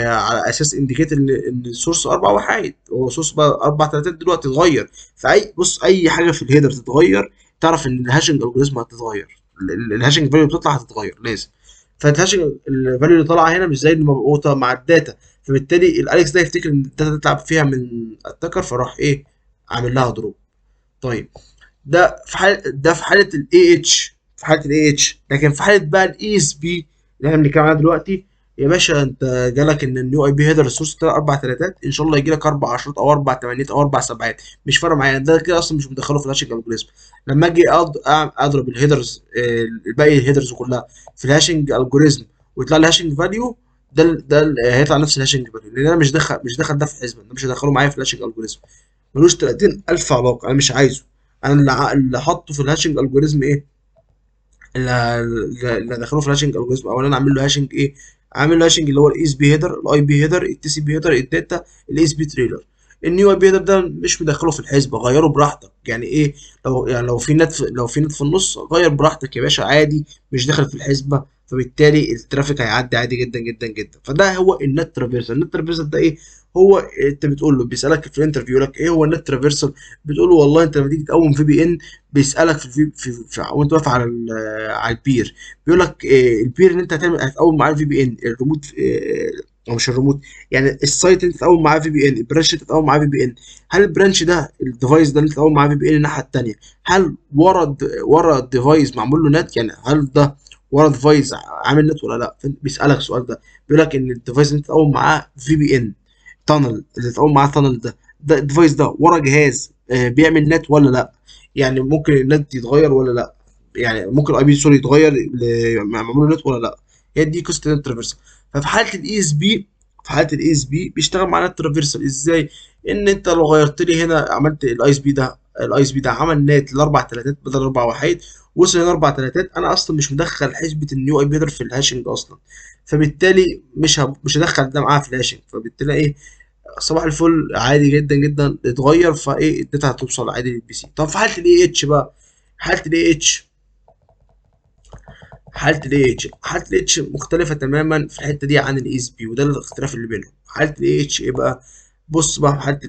على اساس انديكيت ان السورس اربع وحيد، هو سورس بقى اربع تلاتات دلوقتي اتغير. فاي بص اي حاجه في الهيدر تتغير تعرف ان الهاشنج الجوريزم هتتغير، الهاشنج فاليو بتطلع هتتغير لازم. فالهاشنج الفاليو اللي طالعه هنا مش زي اللي مبعوثه مع الداتا، فبالتالي الاليكس ده يفتكر ان الداتا تلعب فيها من اتاكر، فراح ايه عامل لها دروب. طيب ده في حاله الاي اتش، في حاله الاي اتش. لكن في حاله بقى الاي اس بي اللي احنا بنتكلم عنها دلوقتي، يا باشا انت جالك ان النيو اي بي هيدر السورس طلع اربع تلاتات، ان شاء الله يجي لك اربع عشرات او اربع تمانيات او اربع سبعات، مش فارقه معايا، ده كده اصلا مش مدخله في الهاشنج الجوريزم. لما اجي اضرب الهيدرز باقي الهيدرز كلها في الهاشنج الجوريزم ويطلع لي هاشنج فاليو، هيطلع نفس الهاشنج فاليو، لان انا مش دخل ده في حسبه، ده مش هدخله معايا في الهاشنج الجوريزم، ملوش 30,000 علاقه، انا مش عايزه. انا اللي حاطه في الهاشنج الجوريزم ايه، اللي دخلوه في الهاشنج الجوريزم اولا اعمل له هاشنج ايه، عامل له هاشنج اللي هو الاي اس بي هيدر، الاي بي هيدر، التي سي بي هيدر، الداتا، الاي اس بي تريلر. النيو اي بي هيدر ده مش مدخله في الحسبه، غيره براحتك يعني ايه. لو في نت في النص غير براحتك يا باشا عادي، مش داخل في الحسبه، فبالتالي الترافيك هيعدي عادي جدا جدا جدا. فده هو النت ترافيرسال. النت ترافيرسال ده ايه؟ هو انت بتقول له، بيسالك في الانترفيو يقول لك ايه هو النت ترافيرسال، بتقول له والله انت لما تيجي تقوم في بي ان بيسالك وانت واقف على البير، بيقول لك البير اللي انت هتقوم معاه الفي بي ان الريموت، او مش الريموت، يعني السايت اللي انت تقوم معاه في بي ان، البرانش اللي انت تقوم معاه في بي ان، هل البرانش ده الديفايس ده اللي انت تقوم معاه في بي ان الناحيه الثانيه، هل ورا الديفايس معمول له نت، يعني هل ده ورا ديفايس عامل نت ولا لا؟ بيسالك السؤال ده، بيقول لك ان الديفايس اللي انت تقوم معاه في بي ان تانل، اللي تقوم معاه تانل ده الديفايس ده ورا جهاز بيعمل نت ولا لا؟ يعني ممكن النت يتغير ولا لا؟ يعني ممكن الاي بي سوري يتغير معمول له نت ولا لا؟ هي دي قصه النت ترافيرسال. ففي حاله الاي اس بي، بيشتغل مع نت ترافيرسال ازاي؟ ان انت لو غيرت لي هنا، عملت الاي اس بي ده عمل نت لاربع تلاتات بدل اربع وحيد، وصل هنا اربع تلاتات، انا اصلا مش مدخل حسبه النيو اي بي في الهاشنج اصلا، فبالتالي مش هدخل ده معاها في الهاشنج، فبالتالي ايه، صباح الفل عادي جدا جدا اتغير، فايه الداتا هتوصل عادي للبي سي. طب في حاله الاي اتش بقى، حاله الاي اتش حاله الاي اتش مختلفه تماما في الحته دي عن الاي اس بي، وده الاختلاف اللي بينهم. حاله الاي اتش ايه بقى؟ بص بقى، في حاله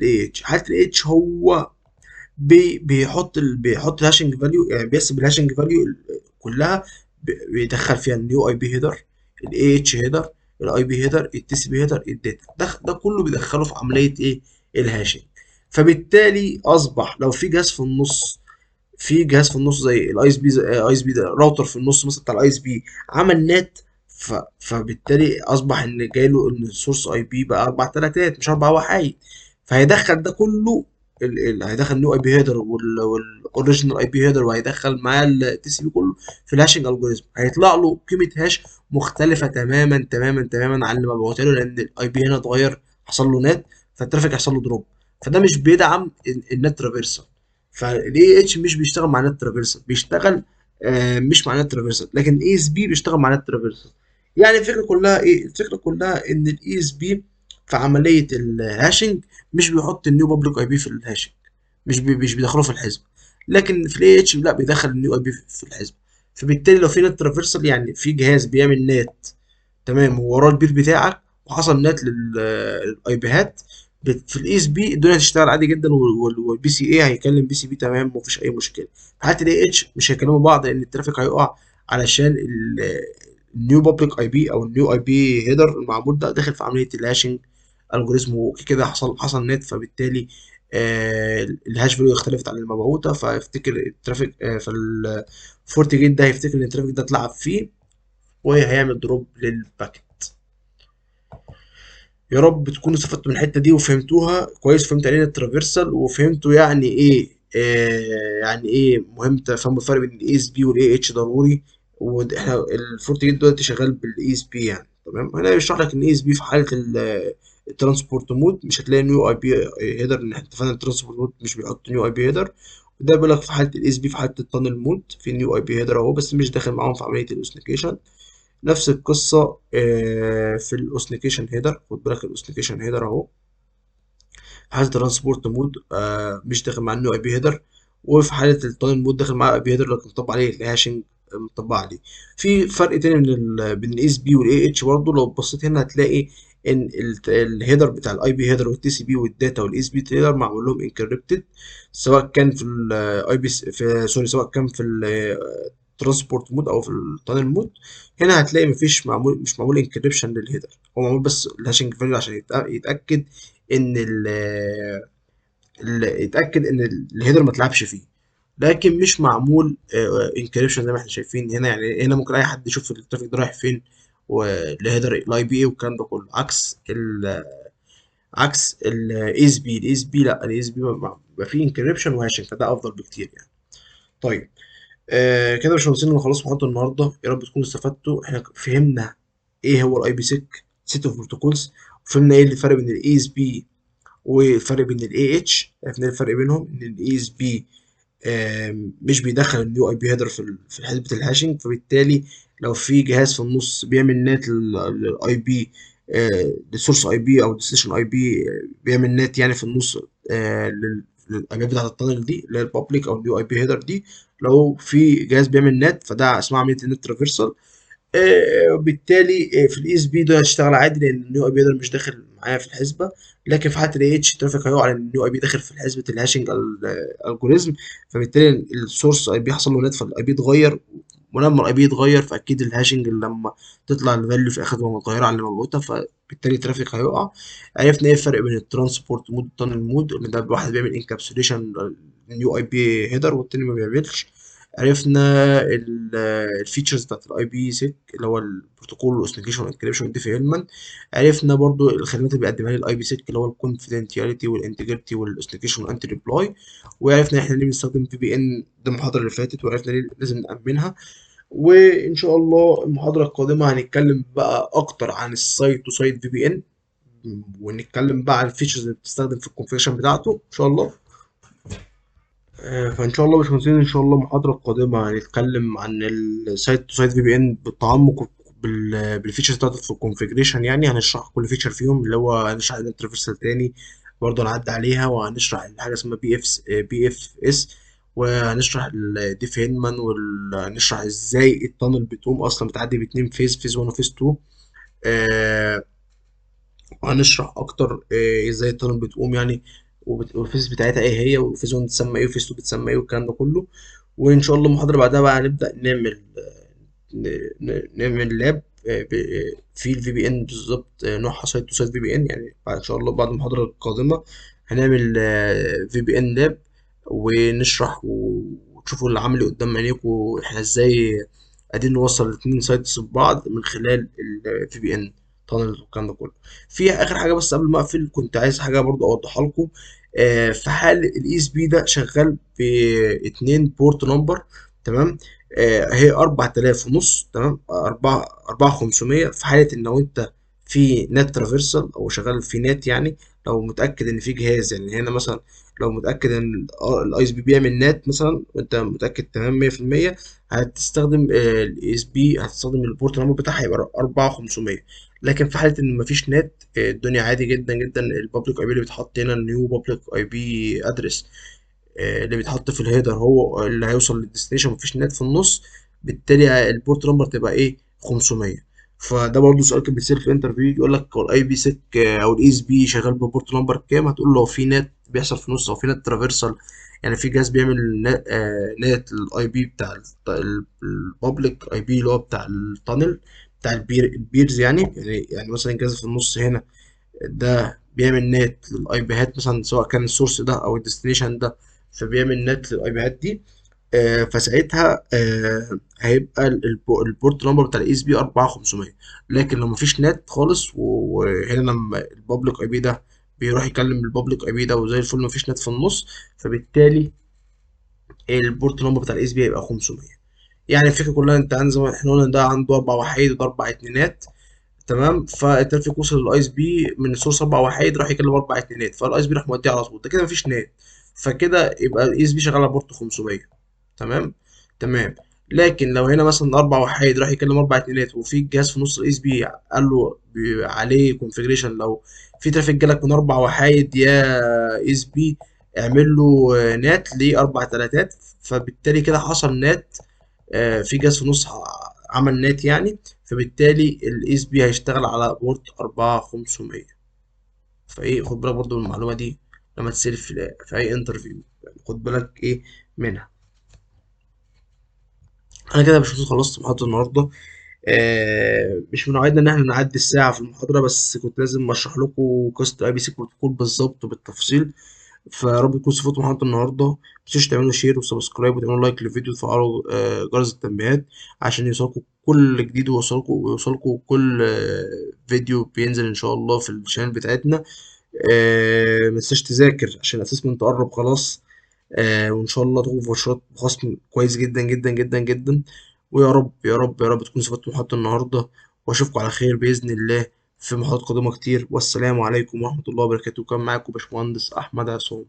الاي اتش هو بيحط الهاشنج فاليو، يعني بيحسب الهاشنج فاليو كلها، بيدخل فيها النيو اي بي هيدر، الاي اتش هيدر، الاي بي هيدر، التي سي بي هيدر، الداتا، ده كله بيدخله في عمليه ايه، الهاشنج. فبالتالي اصبح لو في جهاز في النص زي الاي اس بي ده راوتر في النص مثلا بتاع الاي اس بي عمل نت، فبالتالي اصبح ان جاي له ان السورس اي بي بقى اربع تلاتات مش اربع وحيد، فهيدخل ده كله، هيدخل نيو اي بي هيدر والاوريجينال اي بي هيدر، وهيدخل معاه التي سي بي كله في الهاشنج الجوريزم، هيطلع له قيمه هاش مختلفه تماما تماما تماما عن اللي مبعوت له، لان الاي بي هنا اتغير، حصل له نت، فالترافيك هيحصل له دروب. فده مش بيدعم النت ترافيرسال. فالاي اتش مش بيشتغل مع نت ترافيرسال، بيشتغل مش مع نت ترافيرسال، لكن الاي اس بي بيشتغل مع نت ترافيرسال. يعني الفكره كلها ايه؟ الفكره كلها ان الاي اس بي في عمليه الهاشنج مش بيحط النيو بابليك اي بي في الهاشنج، مش بيدخله في الحزب، لكن في الاي اتش لا، بيدخل النيو اي بي في الحزب. فبالتالي لو في نت ترافيرسال، يعني في جهاز بيعمل نت تمام ووراه البير بتاعك، وحصل نت للاي بيهات، في الاي اس بي الدنيا هتشتغل عادي جدا، والبي سي اي هيكلم بي سي بي تمام، مفيش اي مشكله. في حاله الاي اتش مش هيكلموا بعض، لان الترافيك هيقع، علشان النيو بابليك اي بي او النيو اي بي هيدر المعمول ده داخل في عمليه الهاشنج الجوريزم، وكده حصل نت، فبالتالي الهاش فاليو اختلفت عن المبعوثه، فيفتكر الترافيك فالفورت جيت ده هيفتكر ان الترافيك ده اتلعب فيه، وهيعمل دروب للباكت. يا رب تكونوا استفدتوا من الحته دي وفهمتوها كويس، فهمتوا يعني ايه الترافيرسال، وفهمتوا يعني ايه يعني ايه مهم تفهموا الفرق بين الاي اس بي والاي اتش ضروري. واحنا الفورت جيت دلوقتي شغال بالاي اس بي يعني، تمام. هنا بيشرح لك ان الاي اس بي في حاله الترانسبورت مود مش هتلاقي نيو اي بي هيدر، ان احنا اتفقنا الترانسبورت مود مش بيحط نيو اي بي هيدر، ده بيقول لك في حاله الاس بي، في حاله التانل مود في نيو اي بي هيدر اهو، بس مش داخل معاهم في عمليه الاوثنيكيشن. نفس القصه في الاوثنيكيشن هيدر، خد بالك الاوثنيكيشن هيدر اهو في حاله الترانسبورت مود مش داخل مع النيو اي بي هيدر، وفي حاله التانل مود داخل مع اي بي هيدر لكن مطبق عليه الهاشنج مطبق عليه. في فرق تاني بين الاس بي والاي اتش برضه، لو بصيت هنا هتلاقي ان الهيدر بتاع الاي بي هيدر والتي سي بي والداتا والاس بي هيدر معمول لهم انكريبتد، سواء كان في الاي بي في سوري سواء كان في الترانسبورت مود او في التانل مود. هنا هتلاقي مش معمول انكريبشن للهيدر، هو معمول بس الهاشنج فاليو عشان يتاكد ان يتاكد ان الهيدر ما اتلعبش فيه، لكن مش معمول انكريبشن زي ما احنا شايفين هنا. يعني هنا ممكن اي حد يشوف الترافيك ده رايح فين والهيدر الاي بي اي والكلام ده كله، عكس الاس بي. الاس بي لا، الاس بي بيبقى فيه انكريبشن وهاشنج، فده افضل بكتير يعني. طيب كده مش هنوصل خلاص محاضرة النهارده، يا رب تكونوا استفدتوا. احنا فهمنا ايه هو الاي بي سيك سيت اوف بروتوكولز، وفهمنا ايه الفرق بين الاي اس بي والفرق بين الاي اتش. عرفنا ايه الفرق بينهم، ان الاي اس بي مش بيدخل النيو اي بي هيدر في حسبة الهاشنج، فبالتالي لو في جهاز في النص بيعمل نات للاي بي، للسورس اي بي او ديستنيشن اي بي، بيعمل نات يعني في النص للاي بي بتاعت التانل دي اللي هي البابليك او النيو اي بي هيدر دي. لو في جهاز بيعمل نات فده اسمها عمليه النت ترافيرسال. بالتالي في الاي اس بي ده هيشتغل عادي لان النيو اي بي ده مش داخل معايا في الحسبه. لكن في حاله الاي اتش الترافيك هيقع لان النيو اي بي داخل في حسبه الهاشنج الجوريزم، فبالتالي السورس اي بي حصل له نت فالاي بي اتغير، ولما الاي بي يتغير فاكيد الهاشنج اللي لما تطلع الفاليو في الاخر تبقى متغيره عن اللي موجوده، فبالتالي الترافيك هيقع. عرفنا ايه الفرق بين الترانسبورت مود والتانل مود، ان ده واحد بيعمل انكابسوليشن للنيو اي بي هيدر والتاني ما بيعملش. عرفنا الفيتشرز بتاعت الاي بي سيك اللي هو البروتوكول والاوثنتيكيشن والانكريبشن والديفي هيلمان. عرفنا برضو الخدمات اللي بيقدمها لي الاي بي سيك اللي هو الكونفيدنتياليتي والانتجريتي والاوثنتيكيشن والانتي ريبلاي. وعرفنا احنا ليه بنستخدم في بي ان، ده المحاضره اللي فاتت، وعرفنا ليه لازم نأمنها. وان شاء الله المحاضره القادمه هنتكلم بقى اكتر عن السايت تو سايت في بي ان، ونتكلم بقى عن الفيتشرز اللي بتستخدم في الكونفيجريشن بتاعته ان شاء الله. فان شاء الله مش هنسين ان شاء الله المحاضره القادمه هنتكلم عن السايت تو سايت في بي ان بالتعمق بالفيتشرز بتاعته في الكونفيجريشن. يعني هنشرح كل فيتشر فيهم، اللي هو هنشرح الانترفيسال تاني برضه هنعدي عليها، وهنشرح حاجه اسمها بي اف اس، وهنشرح الديف هيلمان، وهنشرح ازاي التانل بتقوم اصلا بتعدي باتنين فيز 1 وفيز 2. آه وهنشرح اكتر ازاي التانل بتقوم يعني، والفيز بتاعتها ايه هي، وفيز 1 بتسمى ايه وفيز 2 بتسمى ايه والكلام ده كله. وان شاء الله المحاضره بعدها بقى هنبدا نعمل لاب في الفي بي ان بالظبط، نوعها سايت تو سايت في بي ان. يعني ان شاء الله بعد المحاضره القادمه هنعمل في بي ان لاب، ونشرح وتشوفوا العملي قدام عينيكم احنا ازاي قاعدين نوصل الاتنين سايتس ببعض من خلال الفي بي ان تانل والكلام ده كله. في اخر حاجه بس قبل ما اقفل كنت عايز حاجه برضو اوضحها لكم. في حال الاي اس بي ده شغال باتنين بورت نمبر، تمام، هي 4000 ونص، تمام، 4500 في حالة ان لو انت في نت ترافيرسال او شغال في نت يعني. لو متأكد ان في جهاز، يعني هنا مثلا لو متأكد ان الاي اس بي بيعمل نت مثلا وانت متأكد تمام 100%، هتستخدم الاي اس بي، هتستخدم البورت نمبر بتاعها يبقى 4500. لكن في حالة ان مفيش نت الدنيا عادي جدا جدا، البابليك اي بي اللي بيتحط هنا النيو بابليك اي بي ادرس اللي بيتحط في الهيدر هو اللي هيوصل للديستنيشن، مفيش نت في النص، بالتالي البورت نمبر تبقى ايه 500. فده برضو سؤال كان بيصير في الانترفيو، يقول لك هو الاي بي سيك او الاي اس بي شغال ببورت نمبر كام، هتقول له لو في نت بيحصل في النص او في نت ترافيرسال، يعني في جهاز بيعمل نت للاي بي بتاع البابليك اي بي اللي هو بتاع التانل بتاع البيرز يعني مثلا جهاز في النص هنا ده بيعمل نت للاي بيهات مثلا، سواء كان السورس ده او الديستنيشن ده، فبيعمل نت للاي بيهات دي. فساعتها هيبقى البورت نمبر بتاع الاي اس بي 4500. لكن لو مفيش نت خالص وهنا لما البابليك اي بي ده بيروح يكلم البابليك اي بي ده وزي الفل مفيش نت في النص، فبالتالي البورت نمبر بتاع الاي اس بي هيبقى 500. يعني الفكره كلها انت عندك زي ما احنا قلنا ده عنده اربع وحيد وده اربع اتنينات، تمام، فالترافيك وصل للاي اس بي من السورس اربع وحيد راح يكلم اربع اتنينات، فالاي اس بي راح موديه على طول، ده كده مفيش نت. فكده يبقى الاي اس بي شغال على بورت 500. تمام. تمام. لكن لو هنا مثلا اربع وحيد راح يكلم اربع اتنينات وفي جهاز في نص الاي اس بي قال له عليه كونفيجريشن، لو في ترافيك جالك من اربع وحيد يا اس بي اعمل له نات لاربع تلاتات، فبالتالي كده حصل نات. في جهاز في النص عمل نات يعني، فبالتالي الاس بي هيشتغل على بورت 4500. فايه خد بالك برضو من المعلومه دي لما تسال في اي انترفيو، يعني خد بالك ايه منها. انا كده مش خلصت محاضره النهارده. مش من وعدنا ان احنا نعدي الساعه في المحاضره، بس كنت لازم اشرح لكم قصه اي بي سي بروتوكول بالظبط وبالتفصيل. فيا رب تكونوا استفدتوا من محاضره النهارده. متنسوش تعملوا شير وسبسكرايب وتعملوا لايك للفيديو وتفعلوا جرس التنبيهات عشان يوصلكم كل جديد، ويوصلكم كل فيديو بينزل ان شاء الله في الشانل بتاعتنا. متنساش تذاكر عشان الاسسمنت قرب خلاص. وان شاء الله تاخد فرصات بخصم كويس جدا جدا جدا جدا. ويا رب يا رب يا رب تكونوا استفدتوا من محاضرة النهارده، واشوفكم على خير باذن الله في محاضرات قادمه كتير. والسلام عليكم ورحمه الله وبركاته. كان معاكم باشمهندس احمد عصام.